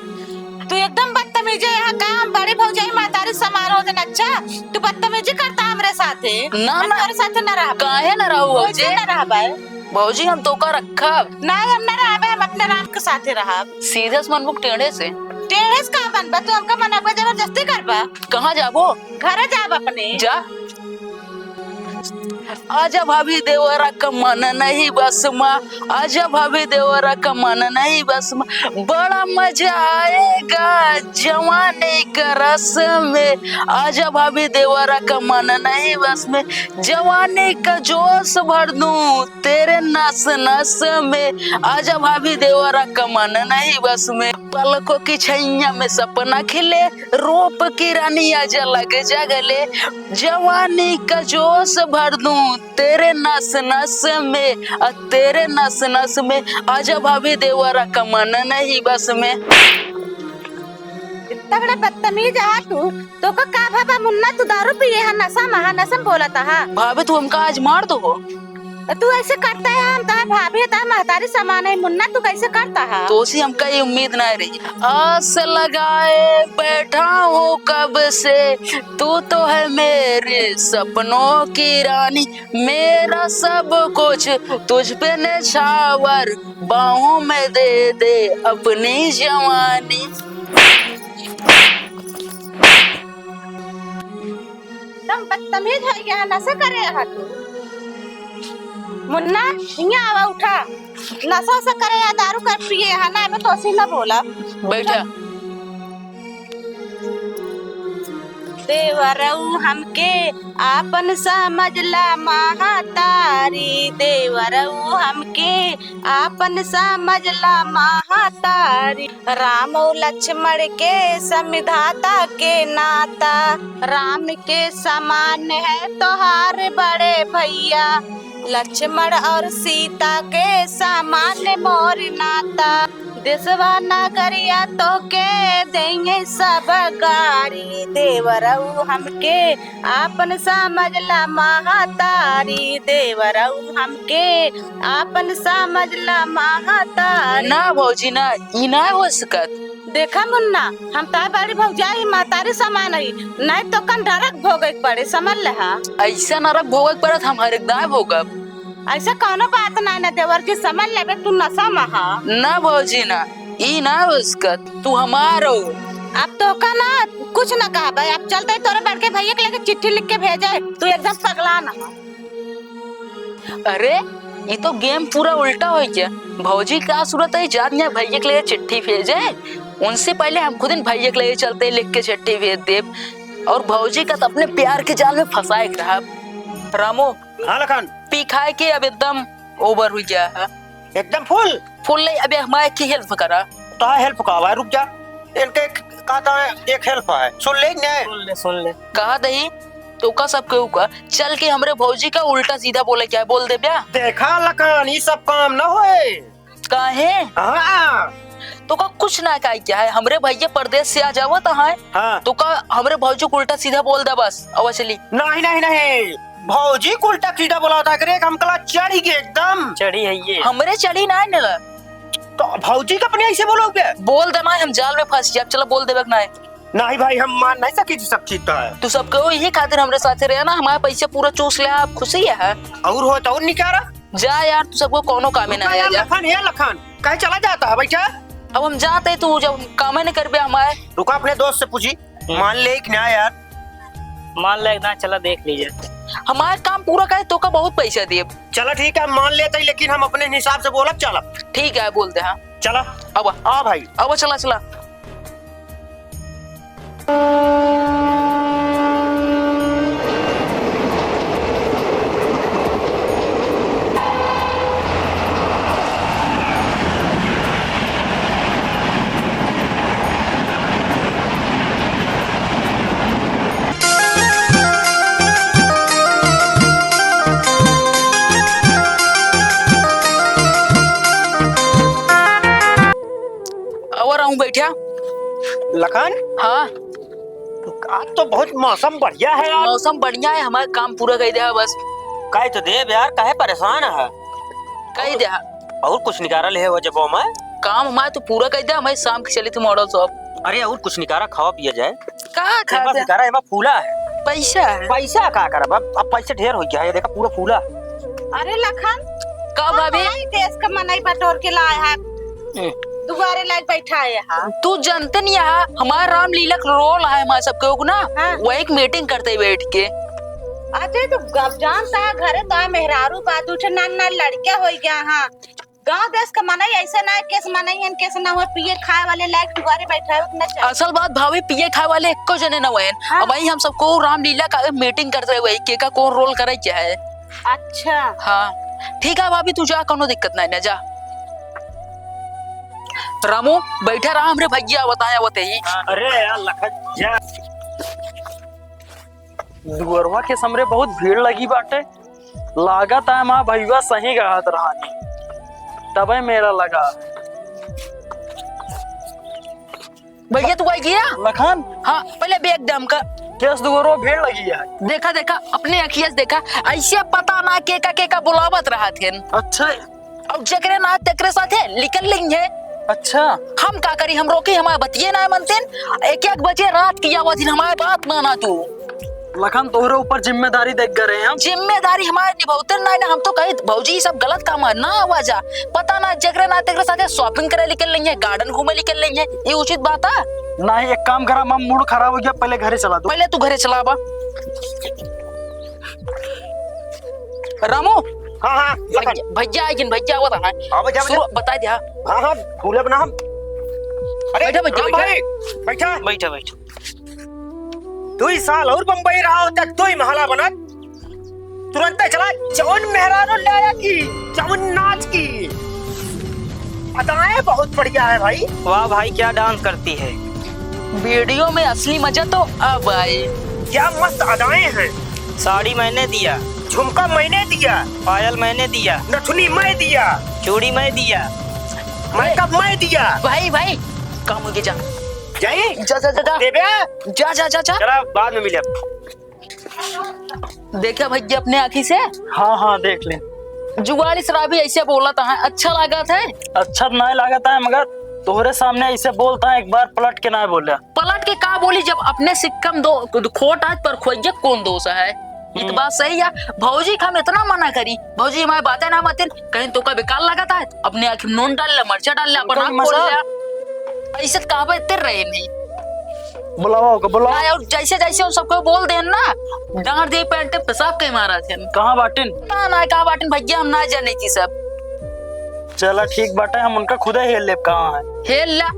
तू एकदम बदतमीजी यहाँ का। हम बड़ी भौजाई मातारी समारोह दिन। अच्छा तू बदतमीजी करता हमरे साथे? ना ना तेरे साथे न रह काहे न रहू भौजी? न रह पाए भौजी हम तो कर रखब। नहीं हम न रहबे, हम अपने राम के साथे रहब। सीधे से मनमुख टेढ़े से। टेढ़े से का बनबा? तू हमका मनाबा जबरदस्ती करबा? कहाँ जाबो? घरे जाब अपने। जा। आजा भाभी देवरा का मन नहीं बस माँ, आजा भाभी देवरा का मन नहीं बस माँ, बड़ा मजा आएगा जवानी का रस में, आजा भाभी देवरा का मन नहीं बस में, जवानी का जोश भर दूं तेरे नस नस में, आजा भाभी देवरा का मन नहीं बस में, पलकों की छैया में सपना खिले, रूप की रानी आजा लग जगले, जवानी का जोश भर दूं तेरे नस नस में, तेरे नस नस में, आजा भाभी देवरा का मन नहीं बस में। इतना बड़ा बदतमीज है तू। तो का भाभा मुन्ना तू दारू पिए है, नशा महा नशा बोला था। भाभी तू हमका आज मार दो हो। तू ऐसे करता है? हम तो भाभी तो महतारी समान है। मुन्ना तू कैसे करता है? तो उसी हमका ये उम्मीद ना रही। आस लगाए बैठा हूँ कब से, तू तो है मेरे सपनों की रानी, मेरा सब कुछ तुझ पे निछावर, बाहों में दे दे अपनी जवानी। तुम बदतमीज है, यहाँ नशा करे है तू। मुन्ना यहाँ आवा, उठा। नशा से करे या दारू कर पिए है ना? मैं तो ना बोला। बैठा। देवरऊ हमके आपन समझला महातारी, देवरऊ हमके आपन समझला महातारी, राम और लक्ष्मण के समिधाता के नाता, राम के समान है तोहार बड़े भैया, लक्ष्मण और सीता के समान मोर नाता, देशवा नगरिया तो के देंगे सब गाड़ी, देवरऊ हमके आपन समझला महातारी, देवरऊ हमके आपन समझला महातारी। ना भौजी ना, ई ना हो सकत। देखा मुन्ना, हम तार बड़ी भौजाई मातारी समान है, नहीं तो कन नरक भोगे पड़े, समझ लहा। ऐसा नरक भोगक पड़त हम हर एकदम भोगब। ऐसा कौनो बात ना न देवर जी, समझ लेबे तू नशा महा। ना भौजी ना, ई ना उसका तू हमारो। अब तो का ना कुछ ना कहा भाई, अब चलते तोरे बड़के भैया के लेके चिट्ठी लिख के भेजे, तू एकदम पगला ना। अरे ये तो गेम पूरा उल्टा हो गया। भौजी का सूरत है जात ने भैया के लिए चिट्ठी भेजे, उनसे पहले हम खुद इन भैया के लिए चलते लिख के चिट्ठी भेज दे, और भौजी का तो अपने प्यार के जाल में फंसाए रहा। रामो हाँ लखन, पी खाए के अब एकदम ओवर हो गया है, एकदम फुल नहीं। अबे हमारे की हेल्प करा। तो हेल्प का हुआ है, रुक जा, इनके कहता है एक हेल्प है, सुन ले कहा दही तो का सब केहू का चल के हमरे भौजी का उल्टा सीधा बोले क्या बोल दे ब्या। देखा लखन, ये सब काम न होए। काहे हाँ तो का कुछ ना का क्या है, हमरे भैया परदेश से आ जावा तो है हाँ, तो का हमरे भौजी को उल्टा सीधा बोल दे बस अवश्य। नहीं भौजी को उल्टा सीधा बोला था, करे हम कला चढ़ी गए, एकदम चढ़ी है ये। हमरे चढ़ी ना न तो भौजी का अपने ऐसे बोलोगे? बोल देना हम जाल में फंस जाए, चलो बोल देबे ना। नहीं भाई, हम मान नहीं सकी सब चीज तो है। तू सब कहो यही खातिर हमरे साथे रहे ना, हमारा पैसा पूरा चूस ले, आप खुशी है और हो तो और निकारा जा यार, तू सबको कोनो काम में ना आया जा। लखन कहीं चला जाता है बैठा, अब हम जाते तू जब काम नहीं कर बे हमारे। रुका अपने दोस्त से पूछी, मान ले कि ना यार, मान ले ना, चला देख लीजिए। हमारा काम पूरा करे तो का बहुत पैसा दिए। चलो ठीक है मान लेते, लेकिन हम अपने हिसाब से बोला चला। ठीक है बोल दे। हाँ चला अब आ भाई, अब चला। और आऊं बैठा लखन। हाँ आज तो बहुत मौसम बढ़िया है यार। मौसम बढ़िया है, हमारा काम पूरा कर दिया बस। कह तो दे यार, काहे परेशान है? कर दिया और कुछ निकाल है वो जब मैं काम हमारा तो पूरा कर दिया। हमारी शाम की चली थी मॉडल शॉप। अरे और कुछ निकाला, खावा पिया जाए। कहाँ खा दिया? निकाला है फूला है, पैसा है। पैसा का कर, अब पैसे ढेर हो गया है, देखा पूरा फूला। अरे लखन का भाभी देश का मनाई बटोर के लाया है, दोबारा लाइक बैठा है यहाँ। तू जानते नहीं है हमारा रामलीला का रोल है हमारे सबके ना। हाँ। वो एक मीटिंग करते बैठ के। अरे तू गप जानता है घरे तो मेहरारू बात उठे ना लड़के हो गया। हाँ गांव देश का मनाई ऐसा ना केस मनाई केस ना हो, पिए खाए वाले लायक दोबारा बैठा है। असल बात भाभी पिए खाए वाले एको जने न हुए। हाँ। अब वही हम सबको रामलीला का मीटिंग करते हुए के का कौन रोल करे क्या है। अच्छा हाँ ठीक है भाभी, तू जा, कोनो दिक्कत नहीं ना, जा। रामू बैठा रहा, हमरे भैया बताया होते ही। अरे यार लखन जा, दुअरवा के समरे बहुत भीड़ लगी बाटे, लागत है माँ भैया सही कहत रहानी, तबे मेरा लगा। भैया तू आई गया लखन हाँ पहले बैग दम का केस दुअरवा भीड़ लगी है। देखा अपने अखिया से देखा, ऐसे पता ना के का बुलावत रहा थे। अच्छा अब जकरे ना तकरे साथे निकल लेंगे। अच्छा हम का करी, हम रोके हमारे बतिये ना मनते। एक बजे रात की आवाज हमारे बात माना तू। लखन तोहरे ऊपर जिम्मेदारी देख गए हैं हम। जिम्मेदारी हमारे निभाते ना, हम तो कहे भौजी सब गलत काम है ना, आवाजा पता ना जगरे ना तगरे साथे शॉपिंग करे निकल लेंगे, गार्डन घूमे निकल लेंगे, ये उचित बात है? नहीं एक काम करा, माम मूड खराब हो गया, पहले घरे चला दो। पहले तू घरे चला बा। रामू हाँ भैया आई भैया हुआ था बता दिया। हाँ फूले बना हम। अरे बैठा बैठा बैठा दो ही साल और बम्बई रहा होता, दो ही महला बना, तुरंत चला जौन मेहरानो लाया की जौन नाच की अदाएं बहुत बढ़िया है भाई। वाह भाई क्या डांस करती है। वीडियो में असली मजा तो अब आए। क्या मस्त अदाएं हैं। साड़ी मैंने दिया, झुमका मैंने दिया, पायल मैंने दिया, नथुनी मैं दिया, चूड़ी मैं दिया, मेकअप मैं दिया। भाई काम हो गया, जा जाइए जा जा जा देवे जा जा जा जा। चला बाद में मिले। देखा भैया अपने आँखी से। हाँ देख ले। जुगाड़ी शराबी ऐसे बोला था, अच्छा लगा था। अच्छा नहीं लागत है, मगर तोहरे सामने ऐसे बोलता है, एक बार पलट के ना बोला। पलट के का बोली, जब अपने सिक्कम दो खोट आज पर खोइए कौन दोष है। ये तो बात सही है। भौजी का हम इतना मना करी, भौजी हमारी बातें ना माते, कहीं तो का बेकार लगा था, अपने आँख में नून डाल ले, मर्चा डाल ले, अपन आँख खोल ले। ऐसे कहाँ पर इतने रहे नहीं बुलावा होगा बुलावा। ना, और जैसे जैसे उन सबको बोल दे ना डांट दे पैंट पेशाब के मारा थे कहाँ बाटिन? ना कहाँ बाटिन भैया हम ना जाने की सब चला ठीक बाटे, हम उनका खुदा हेल ले कहाँ है। हेल ला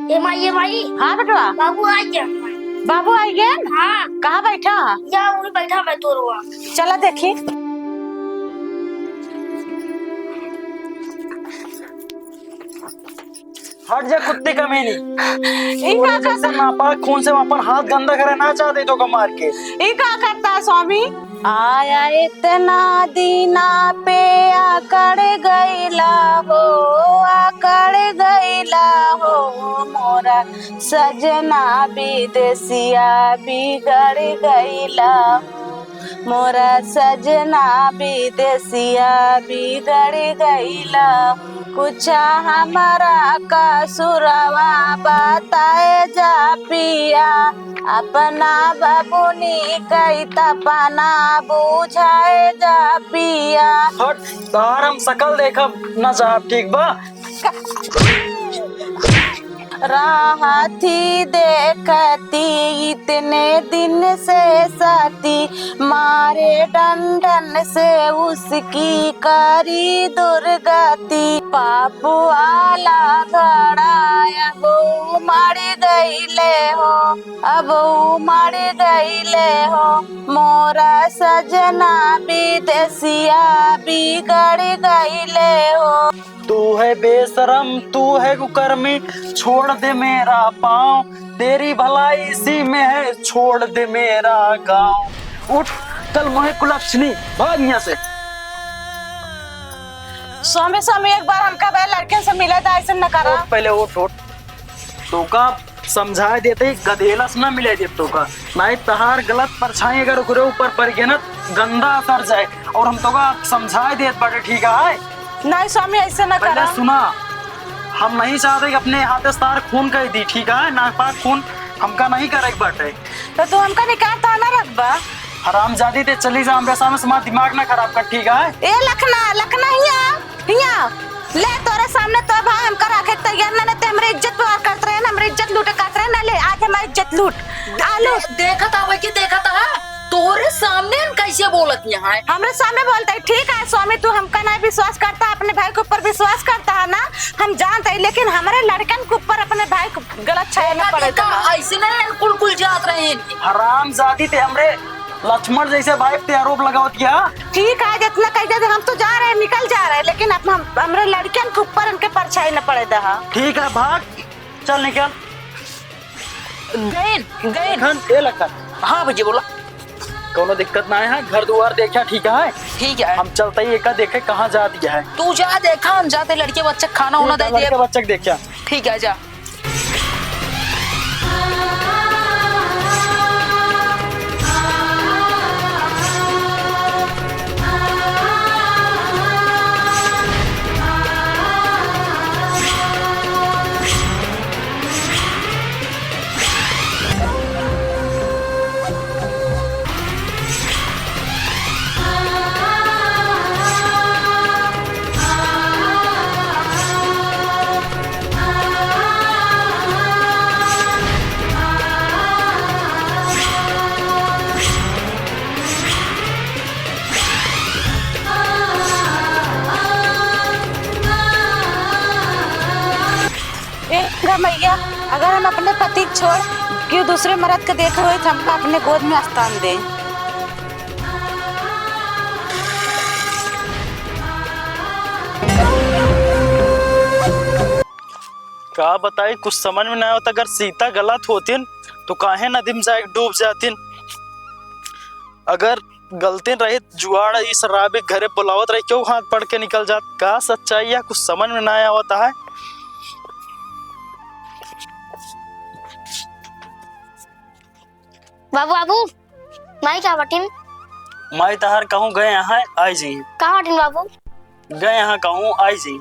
ये माई हाँ बेटवा बाबू आ गया। बाबू आई गए? हाँ कहाँ बैठा? या वही बैठा मैं तो रुआ। चला देखी। हट जा कुत्ते कमीनी। ई का जैसे नापाक खून से वहाँ हाथ गंदा करे ना चाहते तो का मार के। ई का करता है स्वामी? आया इतना दीना पे आकड़ गईला हो मोरा सजना विदेसिया बिगड़ गईला हो मोरा सजना विदेसिया बिगड़ गईला कुछ हमारा कसूरवा बताए जा पिया अपना बबुनी कई तपना बुझाए जा पिया। हट तार हम सकल देखब ना साहब ठीक बा। राहती देखती इतने दिन से सती मारे डंडन से उसकी करी दुर्गति पापू आला घड़ाया वो मर गईले हो अब मर गईले हो मोरा सजना विदेसिया बिगड़ गईले हो। तू है बेशरम तू है कुकर्मी छोड़ दे मेरा पाँव तेरी भलाई इसी में है छोड़ दे मेरा गाँव। उठ कल मोहे कुलक्षणी भाग यहाँ से। स्वामी स्वामी एक बार हमका वह लड़के से मिला था ऐसे न करा। उठ पहले उठ तो का समझा देते गधेलस न मिले दे तो का नहीं तहार गलत परछाई अगर ओकरे ऊपर पड़ गए ना गंदा असर जाए और हम तो का समझा देत बाटे ठीक है। नहीं स्वामी ऐसे न पहले करा। सुना हम नहीं चाहते कि अपने हाथ से तार खून कर दी ठीक है नापाक खून हमका नहीं करे बाटे। तो तू हमका निकाल तो ना रखबा हरामजादी ते चली जा हमरे सामने समाज दिमाग ना खराब कर ठीक है। ए लखना हिया ले तोरे सामने तो भाई हमका रखे तैयार ना ते हमरे इज्जत पार करत रहे ना हमरे इज्जत लूटे करत रहे ना ले आज हमारी इज्जत लूट आलो। देखा था भाई की देखा था तोरे सामने कैसे बोलत यहाँ है हमरे सामने बोलता है ठीक है स्वामी तू हमका नहीं विश्वास करता अपने भाई के ऊपर विश्वास करता है ना हम जानते हैं लेकिन हमारे लड़कन के ऊपर अपने भाई को गलत छाया न पड़े ऐसे नहीं कुल जात रहे हरामजादी ते हमरे लक्ष्मण जैसे भाई पे आरोप लगावत किया। ठीक है जितना कह हम तो जा रहे हैं निकल जा रहे हैं लेकिन अब हम हमारे लड़कियन के ऊपर उनके परछाई न पड़े दहा। ठीक है भाग चल निकल गए लखन। हाँ भैया बोला कोनो दिक्कत ना है घर द्वार देखा ठीक है। ठीक है हम चलते ही एका देखे कहाँ जा दिया है। तू जा देखा हम जाते लड़के बच्चे खाना होना दे दिए बच्चे देखा ठीक है जा। मैया अगर हम अपने पति छोड़ क्यों दूसरे मर्द के देखे हुए तो हमको अपने गोद में स्थान दे। क्या बताई कुछ समझ में नहीं होता अगर सीता गलत होती तो काहे नदीम जाए डूब जाती। अगर गलती रही जुआड़ इस शराबी घरे बुलावत रही क्यों हाथ पड़ के निकल जात का सच्चाई है कुछ समझ में नहीं होता है। बाबू बाबू माई क्या बटिन माई तहार कहूँ गए यहाँ आई जी कहाँ बटिन बाबू गए यहाँ कहूँ आई जी।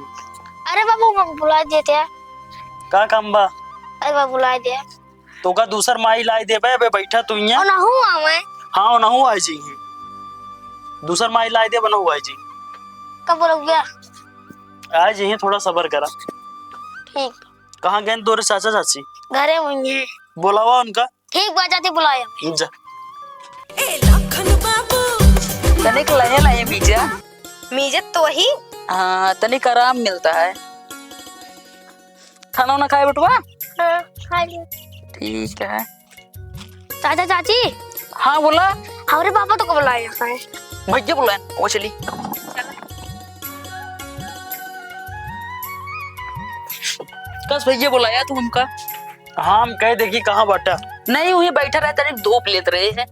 अरे बाबू हम बुला देते हैं का काम बा अरे बाबू बुला दे तो का दूसर माई लाई दे बे बैठा तू यहाँ ना हुआ मैं हाँ ना हुआ आई जी दूसर माई लाई दे बना हुआ आई जी कब बोलोगे आज जी थोड़ा सबर करा ठीक। कहाँ गए तोरे चाचा चाची? घरे वही है। बुलावा उनका। ठीक बात जाती बुलाया। जा। तनिक लहे लहे मीजा। मीजत तो वही। हाँ तनिक आराम मिलता है। खाना वाना खाए बटुआ? हाँ खा लिया। ठीक है। चाचा चाची। हाँ बोला। हमारे पापा तो को बुलाया है। भैया बुलाए वो चली। कस भैया बुलाया तू उनका? हाँ हम कह देखी कहाँ बाटा। नहीं वही बैठा रहता नहीं धूप लेते रहे हैं।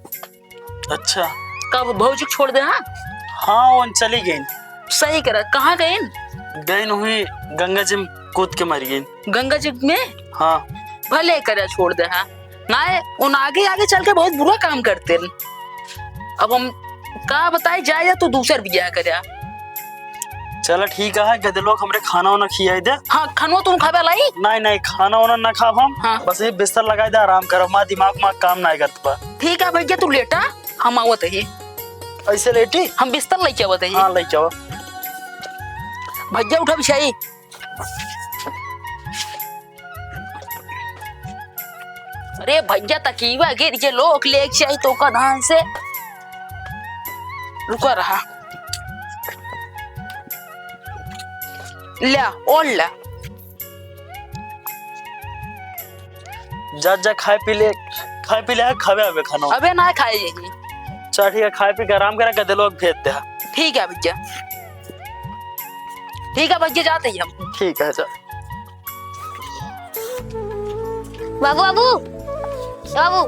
अच्छा कब भौजी छोड़ दे? हाँ हाँ वो चली गई। सही करा। कहाँ गए? गई हुई गंगा जी में कूद के मर गई। गंगा जी में? हाँ भले करे छोड़ दे। हाँ ना उन आगे आगे चल के बहुत बुरा काम करते हैं। अब हम कहा बताए जाए तो दूसर भी क्या करे। चलो ठीक है गधे लोग हमरे खाना वाना खियाई दे। हाँ खानो तुम खावे लाई? नहीं नहीं खाना वाना ना खाब हम। हाँ। बस ये बिस्तर लगाई दे आराम कर माँ दिमाग में काम ना करता। ठीक है भैया तू लेटा हम आवत है। ऐसे लेटी हम बिस्तर लेके आवत है। हाँ लेके आओ। भैया उठा बिछाई। अरे भैया तकीवा गिर के लोग ले चाहिए तो का ध्यान से रुका रहा। ला और ला जा खाए पी ले खावे आवे खाना। अबे ना खाए यही। चल ठीक है खाए पी के आराम करा गधे लोग भेज दे। ठीक है भैया। ठीक है भैया जाते ही हम। ठीक है चल। बाबू बाबू बाबू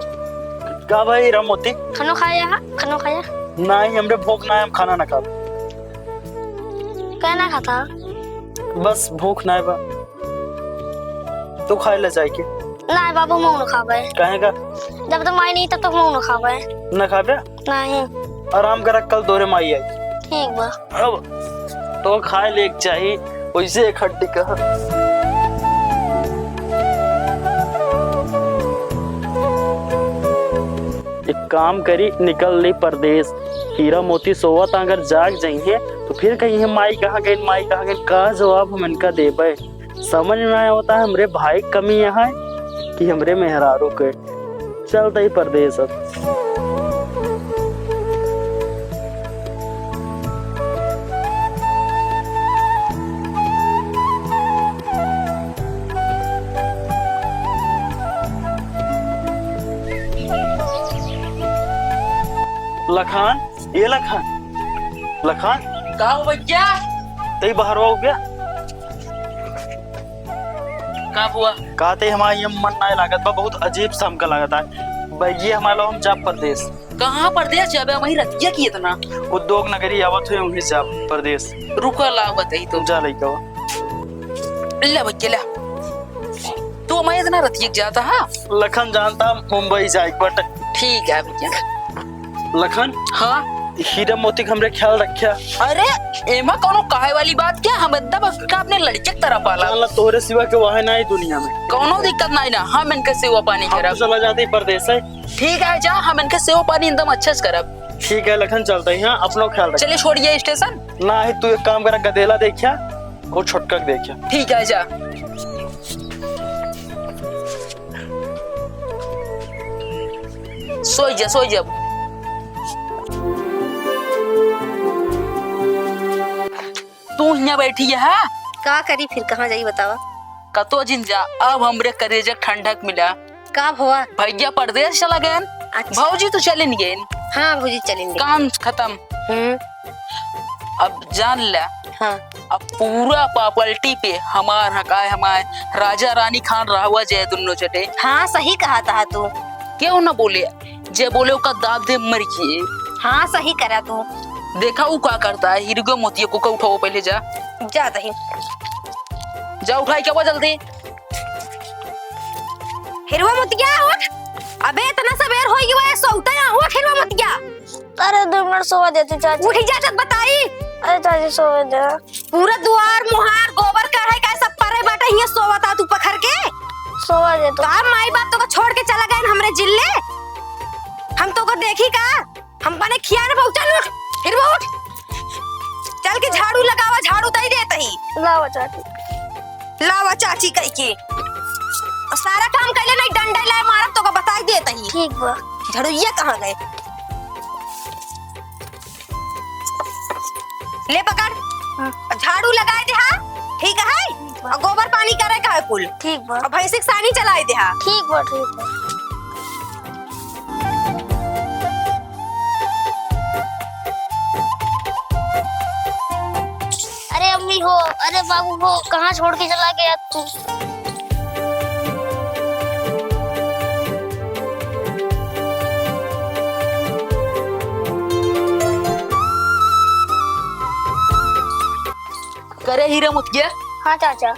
का भाई रमोती खाना खाया? खाना खाया? नहीं हमरे भूख ना है हम खाना ना खा। क्या ना खाता? बस भूख ना है बा। तू खाए ले जाए के? नहीं बाबू मुंह न खावे। कहेगा जब तक माई नहीं तब तक मुंह न खावे। ना खाबे? नहीं। आराम करा कल दोरे माई आई। ठीक बा। अब तो खाए ले चाहिए वैसे एक हड्डी का। एक काम करी निकल ली परदेश। हीरा मोती सोवत अगर जाग जाइए तो फिर कहीं माई कहाँ गई माई कहाँ गई का जवाब हम इनका देबे। समझ में आया होता है हमरे भाई कमी यहाँ है कि हमरे मेहरारू के चलता ही परदेश। अब लखान ये लखान कहा भैया? तई बाहर हो गया का हुआ? कहते हमारा ये मन ना लागत बा बहुत अजीब सा हमका लागत है। ये हमारा हम जाब परदेश। कहाँ परदेश जाबे? वही रतिया की इतना उद्योग नगरी आवत हुए वहीं जाब परदेश। रुका ला बताई तुम। जा लई का ले भैया ले। तू मैं इतना रतिया जाता है? लखन जानता मुंबई जाए बट। ठीक है भैया। लखन हाँ हीरा मोती का हमरे ख्याल रखिया। अरे एमा कोनो काहे वाली बात क्या? हम एकदम अपने लड़के की तरह पाला। जानला तोरे सिवा के वहाँ नहीं दुनिया में कोनो दिक्कत नहीं ना। हम इनके सेवा पानी करब। चला जाते परदेश है। ठीक है जा हम इनके सेवा पानी एकदम अच्छे से करब। ठीक है लखन चलते हैं अपना ख्याल रख। चलिए छोड़िए स्टेशन। ना ही तू एक काम करा गधेला देखिया और छोटका देखिया। ठीक है जा। सो जा तू यहाँ बैठी है? का करी फिर कहाँ जाई बतावा? कतो जिन जा। अब हमरे करेजा ठंडक मिला। का हुआ? भैया परदेश चला गए। अच्छा। भौजी तो चले गए। हाँ भौजी चलेंगे। काम खत्म। अब जान ला। हाँ। अब पूरा प्रॉपर्टी पे हमार हक है। हमारे राजा रानी खान राहुआ जय दोनों चटे। हाँ सही कहा था तू। क्यों ना बोले? जे बोले का दाब दे मर गए। हाँ सही करा तू। देखा वो क्या करता है। हीरो मोती को का उठाओ पहले जा। जा दही जा उठाई क्या जल्दी। हिरवा मोतिया उठ। अबे इतना सबेर हो गया सोता है। उठ हिरवा मोतिया। अरे 2 मिनट सोवा देती चाची। उठ इजाजत बताई। अरे चाची सोवे दे। पूरा द्वार मुहार गोबर कढ़ाई का सब परे बाटे हिया सोवता तू पखर के। सोवा दे तो। का माई बात तो का छोड़ के चला गए हमरे जिले। हम तो को देखी का हम पाने खिया ना पहुंचा। उठ हिरवा उठ। चल के झाड़ू लगावा। झाड़ू तई देत ही। लावा चाची। लावा चाची कह के। सारा काम कैले नहीं डंडा लाए मारब तो का बताई देत ही। ठीक बा। झड़ुइया कहाँ गए? ले पकड़। झाड़ू लगाए दे हाँ, ठीक है? और गोबर पानी करे का है कुल। ठीक बा। और भैंसिक सानी चलाए दे हाँ। ठीक बा ठीक बा। अरे अम्मी हो, अरे बाबू हो, कहाँ छोड़ के चला गया तू? करे हीरा मुत गया। हाँ चाचा।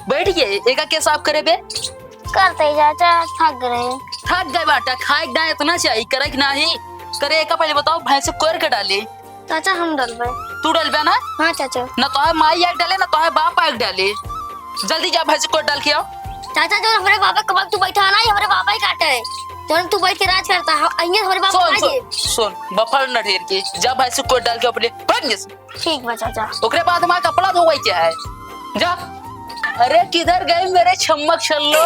बैठ गए एका के साफ करे बे। करते ही चाचा, थक गए। थक गए बाटा, खाए ना इतना चाहिए करे कि नहीं करे। एका पहले बताओ भैंस कोर के डाले। चाचा हम डलबे। तू डलबे ना? हाँ चाचा। ना तो है माई आग डाले ना तो है बाप आग डाले। जल्दी जा भैंस कोर डाल के आओ। चाचा जो हमारे बाबा कब तू बैठा ना, ये हमारे बाबा ही काटे है। जो तू बैठ के राज करता है, अइया हमारे बाबा सुन खाए। सुन बफर न ढेर के जा भैंस कोर डाल के अपने भाग। ठीक बा चाचा। ओकरे बाद हमारा कपड़ा धोवाई क्या है जा। अरे किधर गए मेरे छम्मक छल्लो?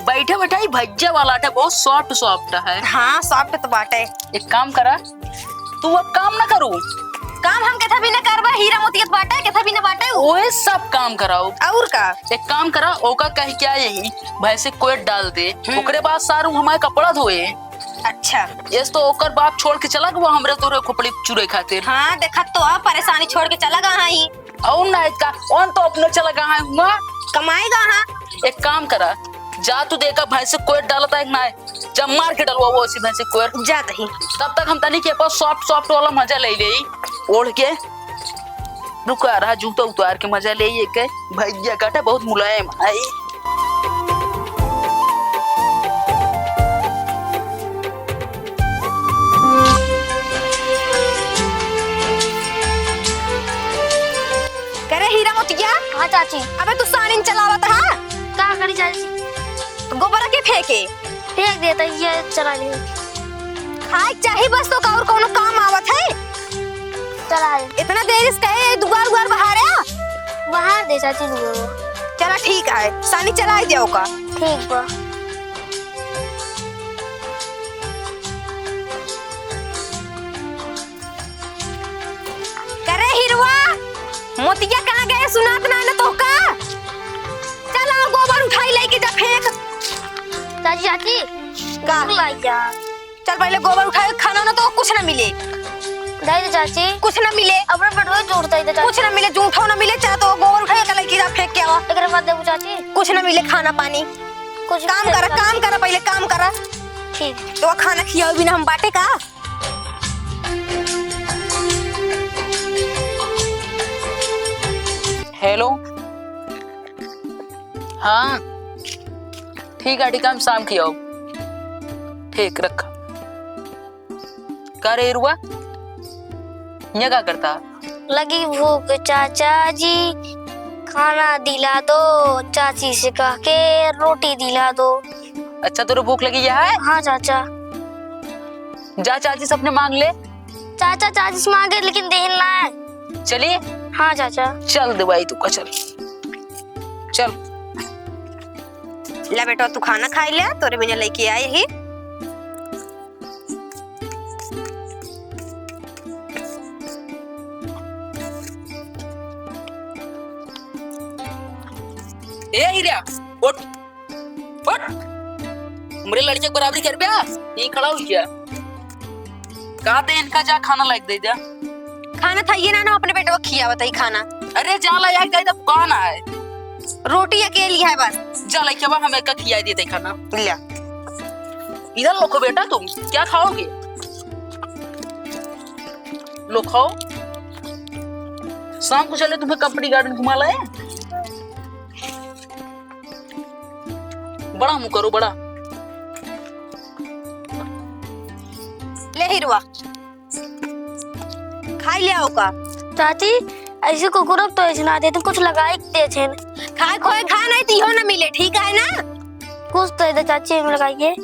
बैठे बैठे ही भज्जा वाला आटा बहुत सॉफ्ट सॉफ्ट है। हाँ सॉफ्ट तो बाटे। एक काम करा तू अब काम ना करू। काम हम कथा भी न करबा, हीरा मोतियत बाटे कथा भी न बाटे। ओए सब काम कराओ। और का? एक काम करा ओका कह क्या यही भैंसे कोट डाल दे। ओकरे बाद सारू हमारे कपड़ा धोए। अच्छा ये तो ओकर बाप छोड़ के चला गया हमरे तोरे खोपड़ी चुरे खातिर। हाँ देखा तो आप परेशानी छोड़ के चला गया ही। और ना का ऑन तो अपने चला गया है हुआ कमाएगा। हाँ एक काम करा जा तू देखा भैंसे कोट डालता है ना, जब मार के डलवा वो उसी भैंसे कोट जाता ही। तब तक हम तनी के पास सॉफ्ट सॉफ्ट वाला मजा ले ले ओढ़ के। रुका रहा जूता उतार के मजा ले ये के भैया काटा बहुत मुलायम है। करे हीरा मोतिया। हाँ चाची। अबे तू सानी चलावत है का करी चाची? गोबर के फेंके फेंक देता ये चला ले। खाए चाहे बस तो और कोनो काम आवत है। चला इतना देर इसका है दुगार दुगार बाहर है। बाहर दे चाची दुगार। चला ठीक है सानी चला दियो का। ठीक बा। करे हिरवा मोतिया कहाँ गए सुनात ना न तो का। चला गोबर उठाई लेके जा फेंक। चाची चाची का लाइया। चल पहले गोबर उठाए, खाना ना तो कुछ ना मिले। दे दे चाची कुछ ना मिले। अपने बटवा जोड़ता ही चाची। कुछ ना मिले, जूठो ना मिले। चल तो गोबर उठाए के लेके जा फेंक के आवा। एकरे बाद देबू चाची। कुछ ना मिले खाना पानी। कुछ काम करा पहले काम करा। ठीक तो खाना खियाओ बिना हम बाटे का। हेलो हाँ ठीक है, ठीक है हम शाम की आओ। ठीक रखा का रे रुआ ये क्या करता? लगी भूख चाचा जी, खाना दिला दो। चाची से कह के रोटी दिला दो। अच्छा तेरे भूख लगी है? हाँ चाचा। जा चाची से अपने मांग ले। चाचा चाची से मांगे लेकिन देन ना है। चलिए। हाँ चाचा। चल दवाई तू का चल चल। ले बेटा तू खाना खाई ले, तोरे बिना लेके आए ही। ए हीरा उठ उठ, मेरे लड़के को बराबरी कर बिया। ये खड़ा हो गया कहा थे इनका जा खाना लायक दे दिया। खाना था ये ना अपने बेटे को खिया बताई खाना। अरे जा लायक दे, कौन है? रोटी अकेली है बस। जा लायक अब हमें का खिया देते खाना। लिया इधर लोगो बेटा तुम क्या खाओगे? लो खाओ। शाम को चले तुम्हें कंपनी गार्डन घुमा लाए। बड़ा मुंह करो बड़ा। ले हिरवा खाई ले का। चाची ऐसे कुकुरक तो ऐसे ना देते, कुछ लगाई दे छे। खाए खोए खा नहीं दियो ना मिले, ठीक है ना? कुछ तो दे चाची हम लगाइए।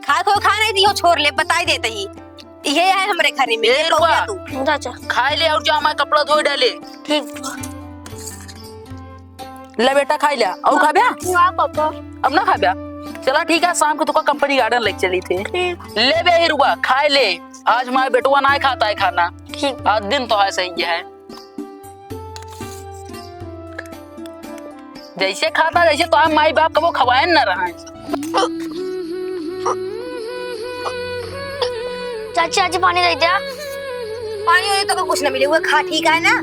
खाए खोए खा नहीं दियो, छोड़ ले बताई देते ही। ये है हमारे घर में। ये तू चाचा खाए ले और जा हमारा कपड़ा धोए डाले। ठीक ले बेटा खाई लिया और खा ब्या ना पापा। अब ना खा ब्या चला ठीक है शाम को तुका कंपनी गार्डन लेके चली थी ले बे हिरुआ खाए ले आज हमारे बेटुआ ना खाता है खाना ठीक आज दिन तो है सही है जैसे खाता जैसे तो हम माई बाप कबो खवाए न रहा चाची आज पानी दे जा। पानी वानी तो कुछ ना मिले हुआ खा ठीक है ना।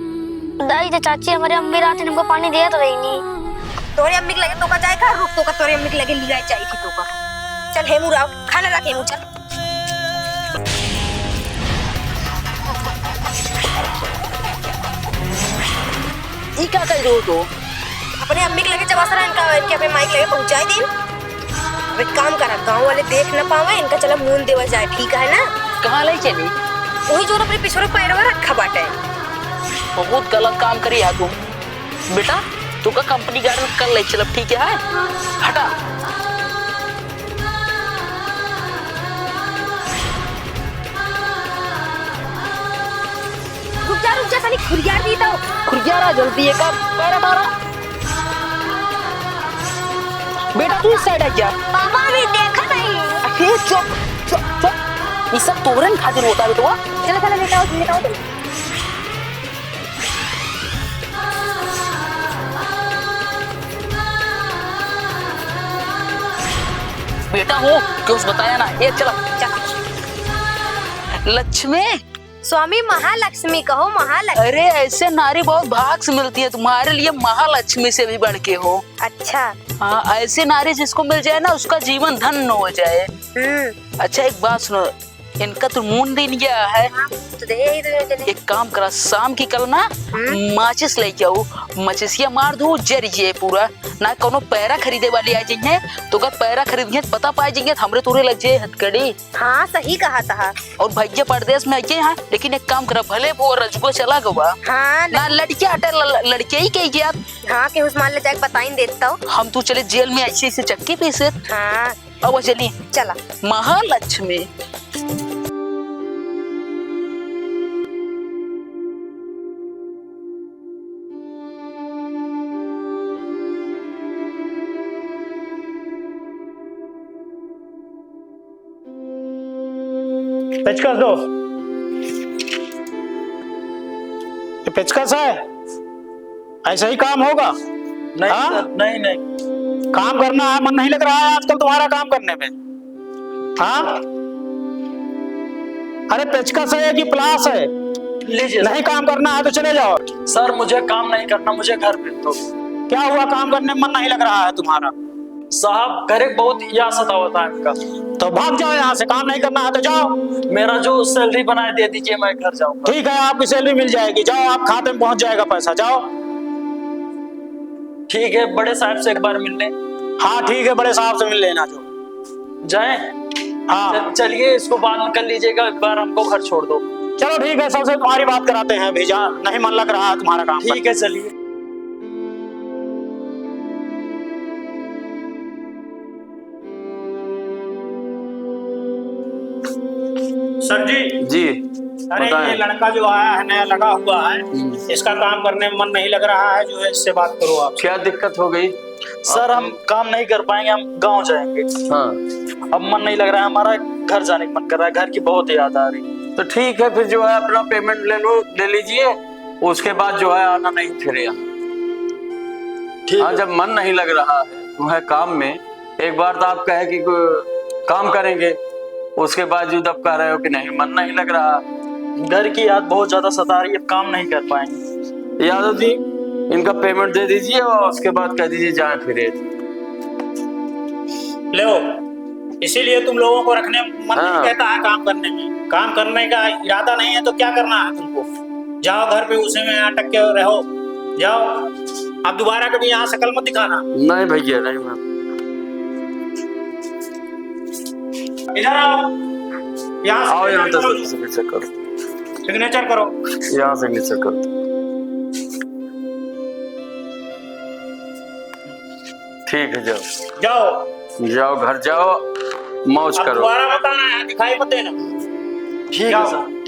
दाई तो चाची हमारे अम्मी रात ने हमको पानी दिया तो रही नहीं। तोरे अम्मी के लगे तो का जाएगा रुक तो का तोरे अम्मी के लगे लिया चाहिए थी तो का। चल हेमू राव खाना रख हेमू चल। ई क्या कर रहे हो तो अपने अम्मी के लगे चबासरा इनके अपने माइक लगे पहुंचाए दिन। अब एक काम करा गांव वाले देख न पावे इनका चला मून देवा जाए ठीक है ना। कहाँ ले चली वही जो अपने पिछोरे पैरवा रखा बाटे। बहुत गलत काम करी है तुम बेटा तू का कंपनी गार्डन कर ले चल ठीक है हटा रुक जा साली खुरियार दी तो खुरियारा जल्दी है का पैरा मारा बेटा तू इस साइड आ जा पापा भी देखा नहीं। अरे चुप चुप चुप ये सब तोरन खातिर होता है बेटा चलो चलो लेटाओ बेटा हो क्यों बताया ना ये चलो लक्ष्मी स्वामी महालक्ष्मी कहो महालक्ष्मी। अरे ऐसे नारी बहुत भाग से मिलती है तुम्हारे लिए महालक्ष्मी से भी बढ़ के हो। अच्छा हाँ ऐसे नारी जिसको मिल जाए ना उसका जीवन धन्य हो जाए। अच्छा एक बात सुनो इनका तो मून दिन गया है तो दे एक काम करा शाम की कल ना माचिस लेके आओ मचिसिया मार दो जर ये पूरा ना कोनो पैरा खरीदे वाली आ जाइए तो का पैरा खरीदेंगे पता पाए जाएंगे हमरे तोरे लग जाए हथकड़ी। हाँ सही कहा था। और भैया परदेश में आइए यहाँ लेकिन एक काम करा भले वो रजगो चला गवा हाँ ना लड़के हटे लड़के ही कही गया हाँ के उस मान ले जाके बता ही देता हूँ हम तो चले जेल में ऐसे ऐसे चक्की पीसे। हाँ अब चलिए चला महालक्ष्मी पेचकस दो ये पेचकस है ऐसा ही काम होगा नहीं हाँ? सर नहीं काम करना है मन नहीं लग रहा है आजकल तुम्हारा काम करने में। हाँ अरे पेचकस है कि प्लास है लीजिए नहीं काम करना है तो चले जाओ। सर मुझे काम नहीं करना मुझे घर पे तो क्या हुआ काम करने में मन नहीं लग रहा है तुम्हारा? साहब घर एक बहुत याद सतावता है इनका तो भाग जाओ यहाँ से काम नहीं करना है तो जाओ। मेरा जो सैलरी बनाए दे दीजिए मैं घर जाऊंगा। ठीक है आपकी सैलरी मिल जाएगी जाओ आप खाते में पहुंच जाएगा पैसा जाओ। ठीक है बड़े साहब से एक बार मिलने। हाँ ठीक है बड़े साहब से मिल लेना जो जाए। हाँ चलिए इसको बाद में कर लीजिएगा एक बार हमको घर छोड़ दो। चलो ठीक है सबसे तुम्हारी बात कराते हैं भेजा नहीं मन लग रहा है तुम्हारा काम। ठीक है चलिए। सर जी जी अरे ये लड़का जो आया है नया लगा हुआ है इसका काम करने में मन नहीं लग रहा है जो है इससे बात करो आप। क्या दिक्कत हो गई? सर हम काम नहीं कर पाएंगे हम गांव जाएंगे। हाँ अब मन नहीं लग रहा है हमारा घर जाने का मन कर रहा है घर की बहुत याद आ रही। तो ठीक है फिर जो है अपना पेमेंट ले लीजिए उसके बाद जो है आना नहीं फिर यहाँ। हाँ जब मन नहीं लग रहा है तुम्हें काम में एक बार तो आप कहे कि काम करेंगे उसके बावजूद अब कह रहे हो कि नहीं मन नहीं लग रहा। घर की याद बहुत ज्यादा सता रही है काम नहीं कर पाएंगे। यादव जी इनका पेमेंट दे दीजिए और उसके बाद कह दीजिए जाए फिरे। लो इसीलिए तुम लोगों को रखने मन नहीं कहता है काम करने में। काम करने का इरादा नहीं है तो क्या करना है तुमको? जाओ घर पे उसी में अटक के रहो जाओ। अब दोबारा कभी यहाँ शकल मत दिखाना। नहीं भैया नहीं मैं इधर आओ यहाँ आओ यहाँ तक सिग्नेचर करो। सिग्नेचर करो यहाँ सिग्नेचर करो। ठीक है जाओ जाओ घर जाओ मौज करो। दोबारा मत आना है दिखाई मत देना। ठीक है सर।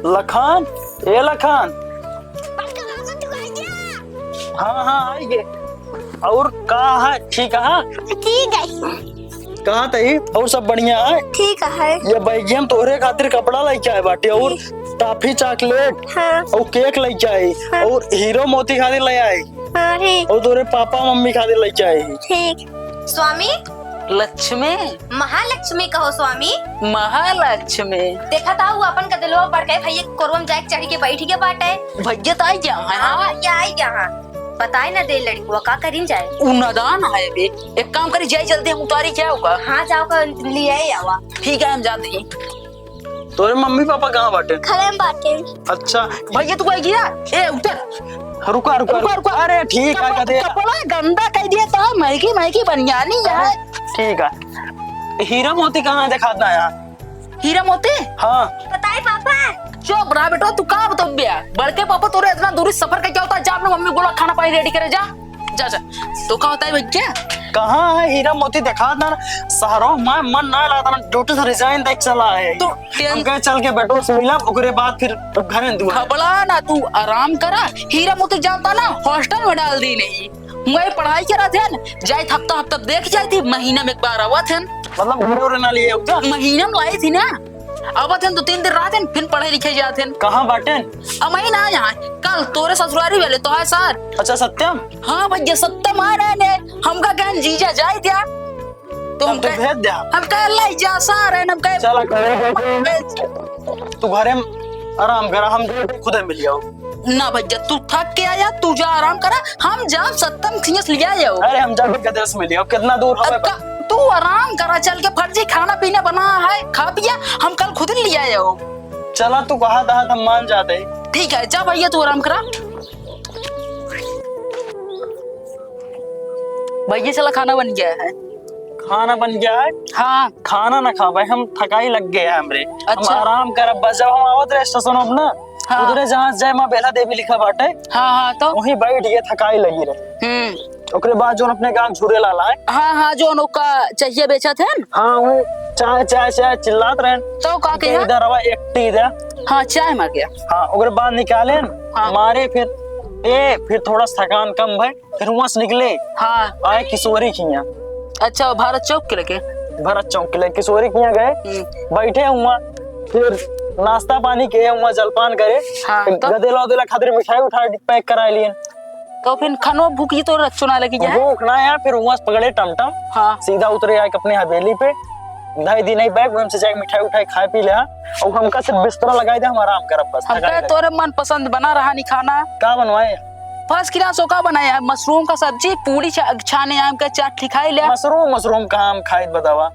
लखान, ए लखान। हाँ हाँ आइए। और कहाँ है? ठीक है। ठीक है। कहाँ तही? और सब बढ़िया है? ठीक है। ये बैगी हम तोहरे खातिर कपड़ा लेके आए बाटे और टॉफी चॉकलेट हाँ। और केक लेके आए और हीरो मोती खातिर ले आए हाँ ठीक। और तोरे पापा मम्मी खातिर लेके आए। ठीक। स्वामी लक्ष्मी, महालक्ष्मी कहो स्वामी। महालक्ष्मी। देखा था वो अपन का दिलवा बढ़ गए भैया कोरवम जाके चढ़ी के बैठ के बाटे। भैया तो आई क्या है? हाँ ये आई यहाँ बताए ना दे लड़की वो का करीन जाए। उन्नदान है बे। एक काम करी जाए जल्दी हम उतारी क्या होगा? हाँ जाओ का लिए आवा। ठीक है हम जाते हैं। तोरे मम्मी पापा कहाँ बाटे? खड़े में बाटे। अच्छा भैया तू आएगी ना? ए उतर। रुका रुका रुका। अरे ठीक है कदे। कपड़ा गंदा कर दिया तो महकी महकी बन जानी यार। ठीक है। हीरा मोती कहाँ दिखाता है यहाँ? हीरा मोती? हाँ। बताए पापा। चुप रहा बेटा, तू कहाँ बतबिया? बड़के पापा तोरे इतना दूरी सफर का क्या होता है? जा अपने मम्मी बोला खाना पानी रेडी करे जा। जा जा। तो कहाँ होता है भैया? कहाँ है हीरा मोती दिखाता ना? शहरों में मन ना लाता ना, ड्यूटी से रिजाइन तक चला है। तो हम कहे चल के बैठो सोइला ओकरे बाद फिर घर में दुआ। खबला ना तू आराम करा। हीरा मोती जानता ना हॉस्टल में डाल दी नहीं। मैं पढ़ाई करा थे न, जाए हफ्ता हफ्ता देख जाती थी, महीने में एक बार आवा थे। मतलब घरे ना लिए क्या? महीने में लाई थी ना, अब थे 2-3 दिन रहा थे फिर पढ़े लिखे जाते। कहाँ बाटे? अब मैं ना यहाँ कल तोरे ससुरारी वाले तो है सर। अच्छा सत्यम? हाँ भैया सत्यम आ रहे ने। हमका कहन जीजा जाए क्या तो हम भेज दिया। हम कह लाई जा सर हम कह चला तू घरे आराम करा, हम खुद मिल जाओ ना भैया। तू थक के आया, तू जा आराम करा, हम जा सत्यम खींच लिया जाओ। अरे हम जाके गदर से मिलिए, कितना दूर है? तू आराम करा, चल के फर्जी खाना पीना बना है, खा पिया, हम कल खुद लिया जाओ। चला तू कहा था हम मान जाते। ठीक है जा भैया तू आराम करा। भैया चला खाना बन गया है। खाना बन गया है? हाँ। खाना ना खा भाई, हम थकाई लग गए है हमरे। अच्छा। हम आराम कर, बस जब हम आवत रहे स्टेशन अपना उधरे जहाँ जय माँ बेला देवी लिखा बाटे। हाँ हाँ तो वहीं बैठ गए, थकाई लगी रहे। ओकरे बाद जो अपने गांव झूरे लाला है। हाँ हाँ जो नौका चाहिए बेचा थे न? हाँ वो चाय चाय चाय चिल्लात रहे तो का के इधर आवा एकटी इधर। हाँ चाय मार गया। हाँ ओकरे बाद निकाले न, हाँ। मारे फिर थोड़ा थकान कम भाई, फिर वहां से निकले। हाँ आए किशोरी खिया। अच्छा भारत चौक के लगे? भारत चौक के लगे किशोरी खिया गए, बैठे हुआ, फिर नाश्ता पानी किए हुआ, जलपान करे। हाँ, तो? गदेला उदेला खातिर मिठाई उठा पैक करा लिए। तो फिर खानो भूखी तो रच्चो ना लगी जाए। भूख ना यार, फिर वहां से पकड़े टमटम। हाँ। सीधा उतरे आए अपने हवेली पे, ढाई दिन नहीं बैग हमसे जाके मिठाई उठाई खा पी लिया और हमका सिर्फ बिस्तरा लगाई दे, हम आराम करब बस। हमका तोरे मन पसंद बना रहा नहीं खाना। का बनवाए? फर्स्ट क्लास का बनाया है, मशरूम का सब्जी, पूरी छाने आम का चाट खाई ले। मशरूम का हम खाई बतावा।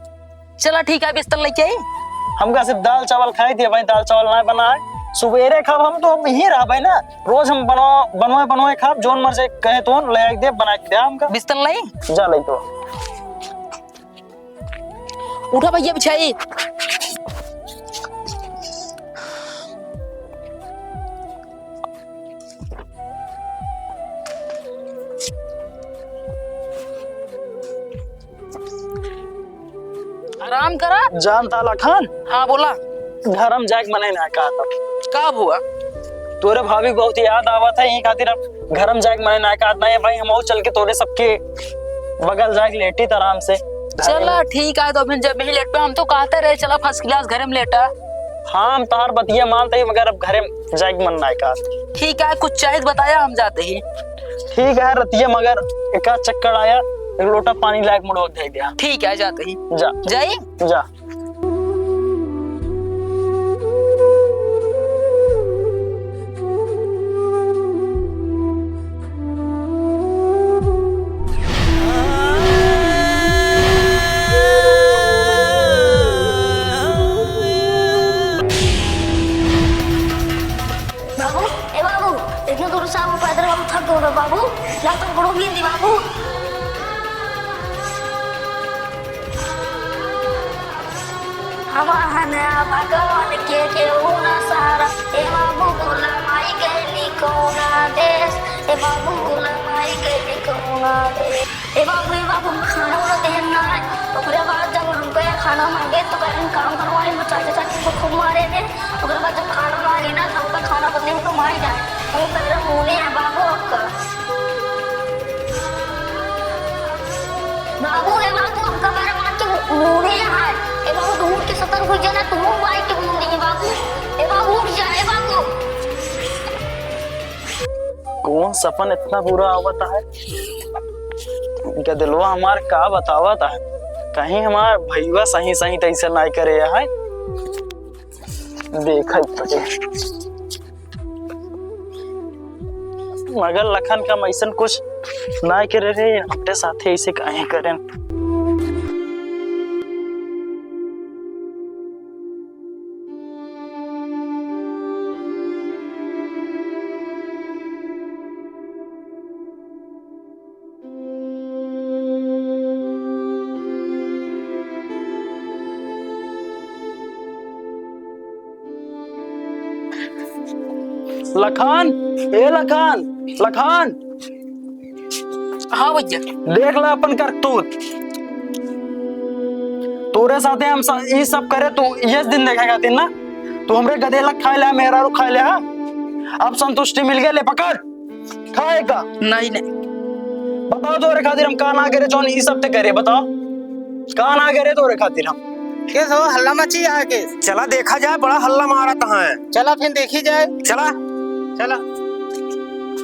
चला ठीक है बिस्तर लेके आई। हमका सिर्फ दाल चावल खाई दिए भाई, दाल चावल ना बना है। सुबेरे खाब हम तो यही रहा भाई ना, रोज हम बनवाए खाब, जोन मर से कहे तो ले आके दे, बना के दे हमका। बिस्तर लाई जा ले तो उठा भैया बिछाई। आराम करा। जान ताला खान। हाँ बोला। घर हम जाके मने ना कहा था। कब हुआ? तोरे भाभी बहुत याद आवा था, यही खातिर अब घर हम जाके मने ना कहा था भाई, हम चल के तोरे सबके बगल जाके लेटी आराम से। चला ठीक है तो फिर जब ही लेट पे हम तो कहते रहे चला फर्स्ट क्लास घर में लेटा। हाँ हम तार बतिया मानते ही, मगर अब घरे जाके मन ना कहा। ठीक है कुछ चाहिए बताया, हम जाते ही। ठीक है रतिया, मगर एक चक्कर आया, एक लोटा पानी लायक मुड़ो दे दिया। ठीक है जाते ही। जा जाइए जा। बाबू या तो बड़ो भी दी बाबू। हमारे भगवान के होना सारा ए बाबू गुलामाई गली कोना देश ए बाबू गुलामाई गली कोना देश ए बाबू खाना वाला देना है। ओकरे बाद जब हमको खाना मांगे तो कहीं काम करवाए, चाचा चाची को खूब मारे थे। ओकरे बाद जब खाना मांगे महीना सबका खाना बनने में तो मार जाए। वो कदर होने है बाबू आपका। बाबू है बाबू आपका बारे मार के मुड़े है। ए बाबू तुम उठ के सतर्क हो जाना, तुम बाइक के मुड़ रही है बाबू। ए बाबू उठ जा, ए बाबू। कौन सपन इतना बुरा आवता है? गदलवा हमार का बतावता है? कहीं हमार भैया सही सही तैसे नहीं करे है। देखा मगर लखन का मैसन कुछ ना करे रे, हमारे साथ ऐसे कहीं करें। लखान, ए लखान, लखान। हाँ भैया। देख ला अपन करतूत। तोरे साथे हम ये सब करे, तू ये दिन देखेगा दिन ना। तू हमरे गधेला खा ले, मेरा रू खा ले। अब संतुष्टि मिल गया, ले पकड़ खाएगा। नहीं नहीं बताओ तोरे खातिर हम कहाँ ना करे, जो ये सब ते करे। बताओ कहाँ ना करे तोरे खातिर हम। केस हो हल्ला मची यहाँ के। चला देखा जाए, बड़ा हल्ला मारा कहाँ है। चला फिर देखी जाए। चला चला।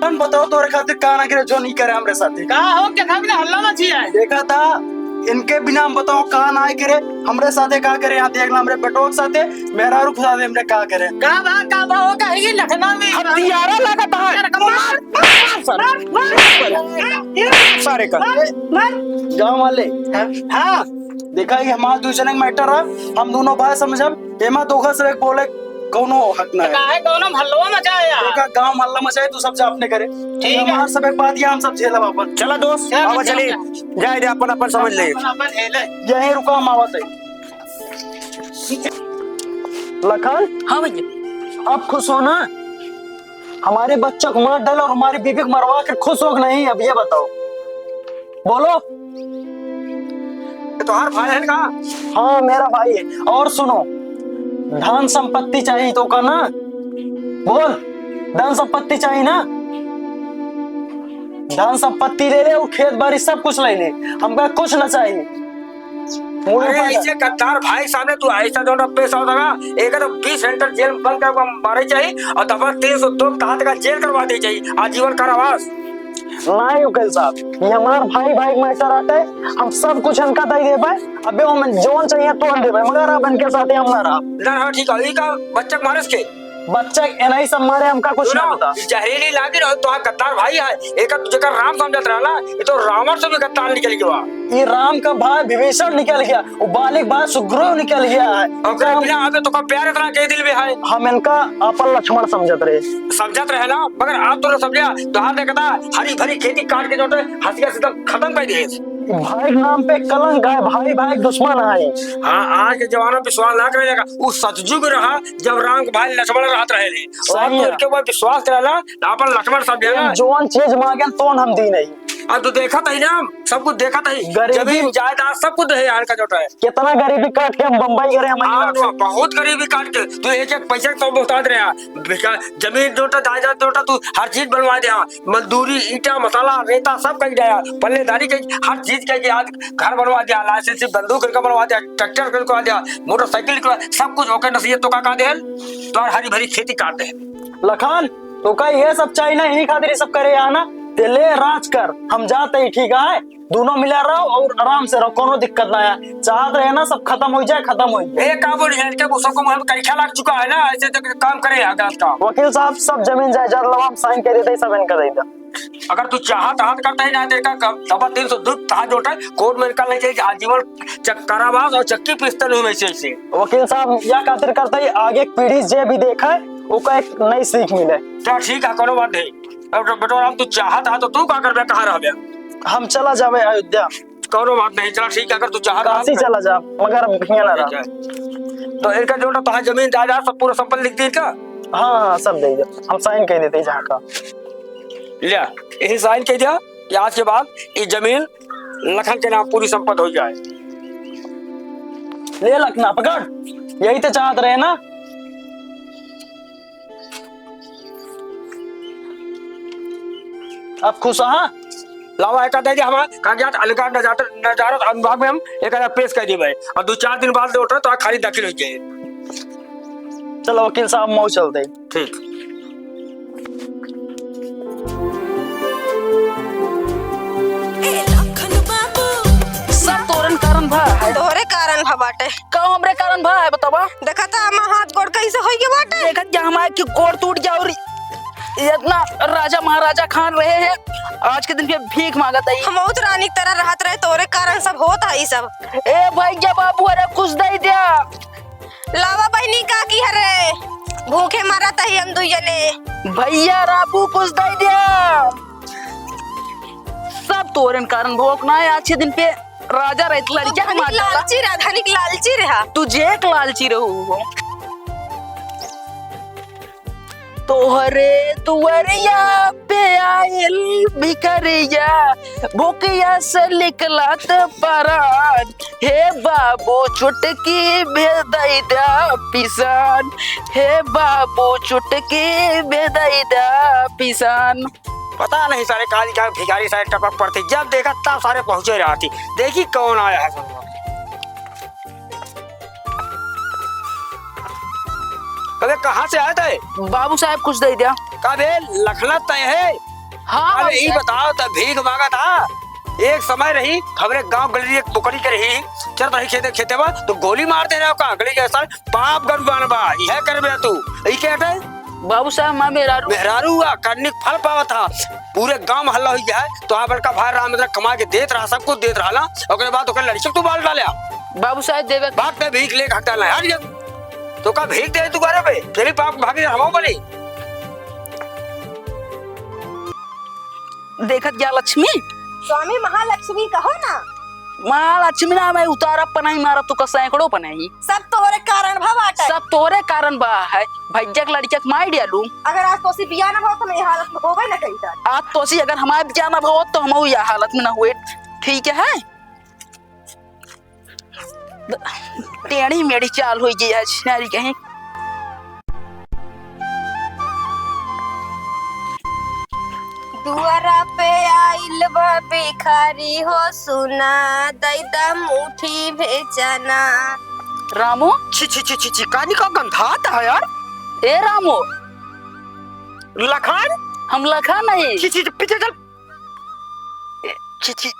तुम बताओ तोरे खातिर कहाँ ना करे, जो नहीं करे हमरे साथे। कहाँ हो, क्या बिना हल्ला मची है? देखा था इनके बिना हम बताओ कहाँ ना करे, हमरे साथे कहाँ करे। यहाँ देख ला हमरे बेटों के साथे, मेरा रुख साथे हमरे कहाँ करे। कहाँ हो कहेगी लखनऊ में हथियारा लगता है सारे का गाँव वाले। हाँ देखा ये हमारा दूसरे का मैटर है, हम दोनों बात समझब। एमा धोखा से बोले कोनो हक ना है। काहे कोनो हल्ला मचाया? देखा गांव हल्ला मचाए तू सब जा अपने करे। ठीक है, हमार सब एक बात, ये हम सब झेलब अपन। चला दोस्त आवा चली जाए दे, अपन अपन समझ ले। यहीं रुका हम आवत है। लखन। हाँ भैया। आप खुश हो ना? हमारे बच्चों को मार डाला और हमारी बीबी को मरवा कर खुश हो नहीं? अब ये बताओ, बोलो। तुम्हारा भाई है का? हाँ मेरा भाई है। और सुनो, धन संपत्ति चाहिए तो का ना? बोल, धन संपत्ति चाहिए ना? धन संपत्ति ले ले और खेत बाड़ी सब कुछ ले ले, हमका कुछ ना चाहिए। ऐसे गद्दार भाई सामने तू ऐसा जो पेश होगा, एक तो 20 सेंटर जेल बंद कर मारे चाहिए और दफा 302 तहत का जेल करवा दे चाहिए, आजीवन कारावास। नहीं वकील साहब, ये हमार भाई भाई मैटर आते है, हम सब कुछ इनका दे दे पाए। अबे हम जोन चाहिए तो हम दे पाए, मगर अब इनके साथ हम ना रहा। ना ठीक है, का बच्चा मारस के बच्चा नहीं सब मारे, हमका कुछ ना पता। जहरीली लागी रहो तो गद्दार भाई है, एक तुझे राम समझत रहा ना, ये तो रावण से भी गद्दार निकल गया। ये राम का भाई विभीषण निकल गया, वो बालिक भाई सुग्रीव निकल गया है। और बिना आगे तो का प्यार इतना के दिल में है। हम इनका अपन लक्ष्मण समझत रहे ना, मगर आप तो समझा तो हाथ देखता हरी भरी खेती काट के जो हंसिया से खत्म कर दिए। भाई नाम पे कलंक है, भाई भाई दुश्मन है। हाँ आज के जमाना विश्वास ना करेगा, वो सतयुग रहा जब राम के भाई लक्ष्मण रहते रहे, और तो उनके ऊपर विश्वास करेला अपन लक्ष्मण समझेगा। जोन चीज मांगे तो हम दी नहीं। अब तो देखा था ही ना, सब कुछ देखा था ही, जमीन जायदाद सब कुछ है यार का जोटा है। कितना गरीबी काट के हम बम्बई गए, हम बहुत गरीबी काट के तू एक एक पैसे तो मुहताज रहा। जमीन जोटा जायदाद जोटा तू हर चीज बनवा दिया, मजदूरी ईटा मसाला रेता सब कह दिया, पल्लेदारी के हर चीज कह आज घर बनवा दिया, लाइसेंस बंदूक का बनवा दिया, ट्रैक्टर करवा दिया, मोटरसाइकिल का सब कुछ होकर नसीहत तो का दे तो हरी भरी खेती काट दे। लखान तो का ये सब चाहिए ना, यही खातिर सब करे आना ते ले राज कर, हम जाते ही ठीक है। दोनों मिला रहो और आराम से रहो, कोनो दिक्कत ना है। चाहत रहे ना सब खत्म हो जाए, खत्म हो जाए। एक काम के सबको मुझे करीक्षा लग चुका है ना, ऐसे तो काम करे का। वकील साहब सब जमीन जायदाद लो हम साइन कर देते, सब इनका दे दे। अगर तू चाहत हाथ करता ही ना देखा दफा 302 तहत जोटा कोर्ट में निकलना चाहिए, आजीवन कारावास और चक्की पिस्तल हुई वैसे। वकील साहब या खातिर करता है, आगे पीढ़ी जे भी देखा है वो का एक नई सीख मिले। तो ठीक है, कोनो बात नहीं। बेटो राम तू चाहत है तो तू का कर कहाँ रह गया? हम चला जावे अयोध्या। कोनो बात नहीं, चला ठीक है, अगर तू चाहत काशी चला जा, मगर हम कहीं ना रहा। तो इनका जोटा तो जमीन जायदाद सब पूरा संपत्ति लिख दी का? हाँ सब दे दो, हम साइन कर देते जहाँ का। लिया यही साइन कर दिया कि आज के बाद ये जमीन लखन के नाम पूरी संपत्ति हो जाए। ले लखना पकड़, यही तो चाहत रहे ना। अब खुश हाँ। लावा एक दे हमारे कागजात अलगा नजारत अनुभाग में हम एक पेश कर दिए और 2-4 दिन बाद लौट रहे तो खाली दाखिल हो जाए। चलो वकील साहब मऊ चलते। ठीक। सब तोरन कारण भा है। तोहरे कारण भा बाटे। का हमरे कारण भा है बतावा। देखा था हम हाथ गोड़ कैसे होई के बाटे। देखा जा हमारे की गोड़ टूट गया और इतना राजा महाराजा खान रहे हैं आज के दिन पे भीख मांगत है। हम बहुत रानी की तरह रहत रहे तोरे कारण सब होता है सब। ए भाई जब बाबू अरे कुछ दे दिया। लावा बहनी का की हरे भूखे मरा था हम दू जने। भैया राबू कुछ दे दिया। सब तोरन कारण भोगना है। आज के दिन पे राजा रहे लड़किया लालची रहा धनिक लालची रहा। तुझे एक लालची रहू तोहरे दुआरिया पे आयल भिखरिया भूखिया से निकलत परान। हे बाबू चुटकी भेदई दा पिसान। हे बाबू चुटकी भेदई दा पिसान। पता नहीं सारे काली का भिखारी सारे टपक पड़ते जब देखा तब सारे पहुंचे रहा थी। देखी कौन आया है। अबे कहाँ से आए थे? बाबू साहब कुछ दे दिया। कबे लखनऊ तय है। हाँ अरे ये बताओ तब भीख मांगा था। एक समय रही हमारे गांव गली एक बुकड़ी के रही चल रही खेते खेते बा तो गोली मार दे रहे हो का गली के सर पाप गन बा यह कर बे तू ई के हटे बाबू साहब मां मेहरारू हुआ करने फल पावा था। पूरे गांव महल्ला हो गया है तो आप बड़का भाई राम कमा के देत रहा सब कुछ देत रहा ना ओकरे बाद ओकर लड़की तू बाल डालिया। बाबू साहब देवे बात पे भीख ले हटा ला यार तो का भीख दे तू करे पे तेरी पाप भागे हमो बनी। देखत जा लक्ष्मी स्वामी महालक्ष्मी कहो ना। महालक्ष्मी ना मैं उतारा पनाई मारा तू का सैकड़ों पनाई। सब तोहरे कारण भा बाटे। सब तोहरे कारण बा है भैया के लड़किया के मार दिया लू। अगर आज तोसी बिया ना हो तो मैं हालत में होवे ना कहीं तर। आज तोसी अगर हमारे बिया ना हो तो हम यह हालत में ना हुए। ठीक है टेढ़ी मेढ़ी चाल हुई जी आज नारी कहीं। दुआरा पे आइल बा भिखारी हो सुना दैदा मुठी भेजना। रामू छी छी छी छी छी कानी का गंधात है यार। ए रामू लखन हम लखन नहीं। छी छी पीछे चल। छी छी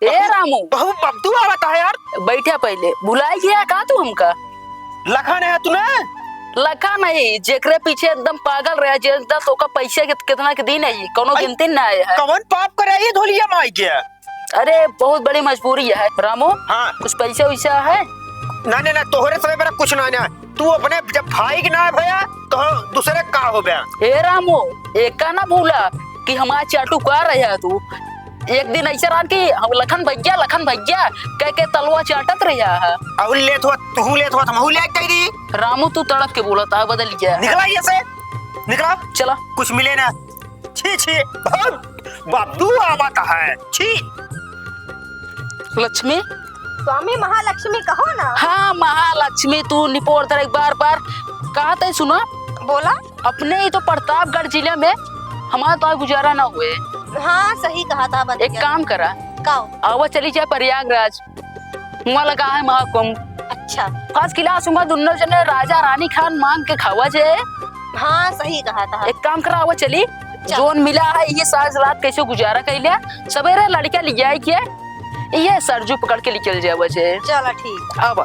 ए रामू बहु बब्दू आवता है यार। बैठा पहले बुलाए गया का तू हमका। लखन है तूने लखा नहीं जेकरे पीछे एकदम पागल रहा जेदा तो का पैसा कितना के दिन है कोनो गिनती ना है। कौन पाप करे ये धोलिया माई के। अरे बहुत बड़ी मजबूरी है रामू। हाँ कुछ पैसा वैसा है ना ना ना तोहरे समय मेरा कुछ ना ना तू अपने जब भाई के ना भैया तो दूसरे का हो गया। ए रामू एक का ना भूला कि हमारा चाटू कर रहा तू। एक दिन ऐसा रहा कि हम लखन भैया कह के तलवा चाटत रहा है। और लेत हुआ तू लेत हुआ हम ले गई दी। रामू तू तड़प के बोला था बदल गया। निकला ये से निकला चला कुछ मिले ना। छी छी बाबू आवता है छी। लक्ष्मी स्वामी महालक्ष्मी कहो ना। हाँ महालक्ष्मी तू निपोर एक बार कहा था सुना बोला। अपने ही तो प्रतापगढ़ जिले में हमारा तो गुजारा ना हुए। हाँ सही कहा था। एक काम करा आवा चली जाए प्रयागराज वहाँ लगा है महाकुंभ। अच्छा फर्स्ट क्लास हुआ दोनों जने राजा रानी खान मांग के खावा जाए। हाँ सही कहा था। एक काम करा आवा चली जोन मिला है ये साज रात कैसे गुजारा कर लिया सवेरे लड़का ले जाए क्या ये सरजू पकड़ के निकल जाए बचे। चलो ठीक आवा।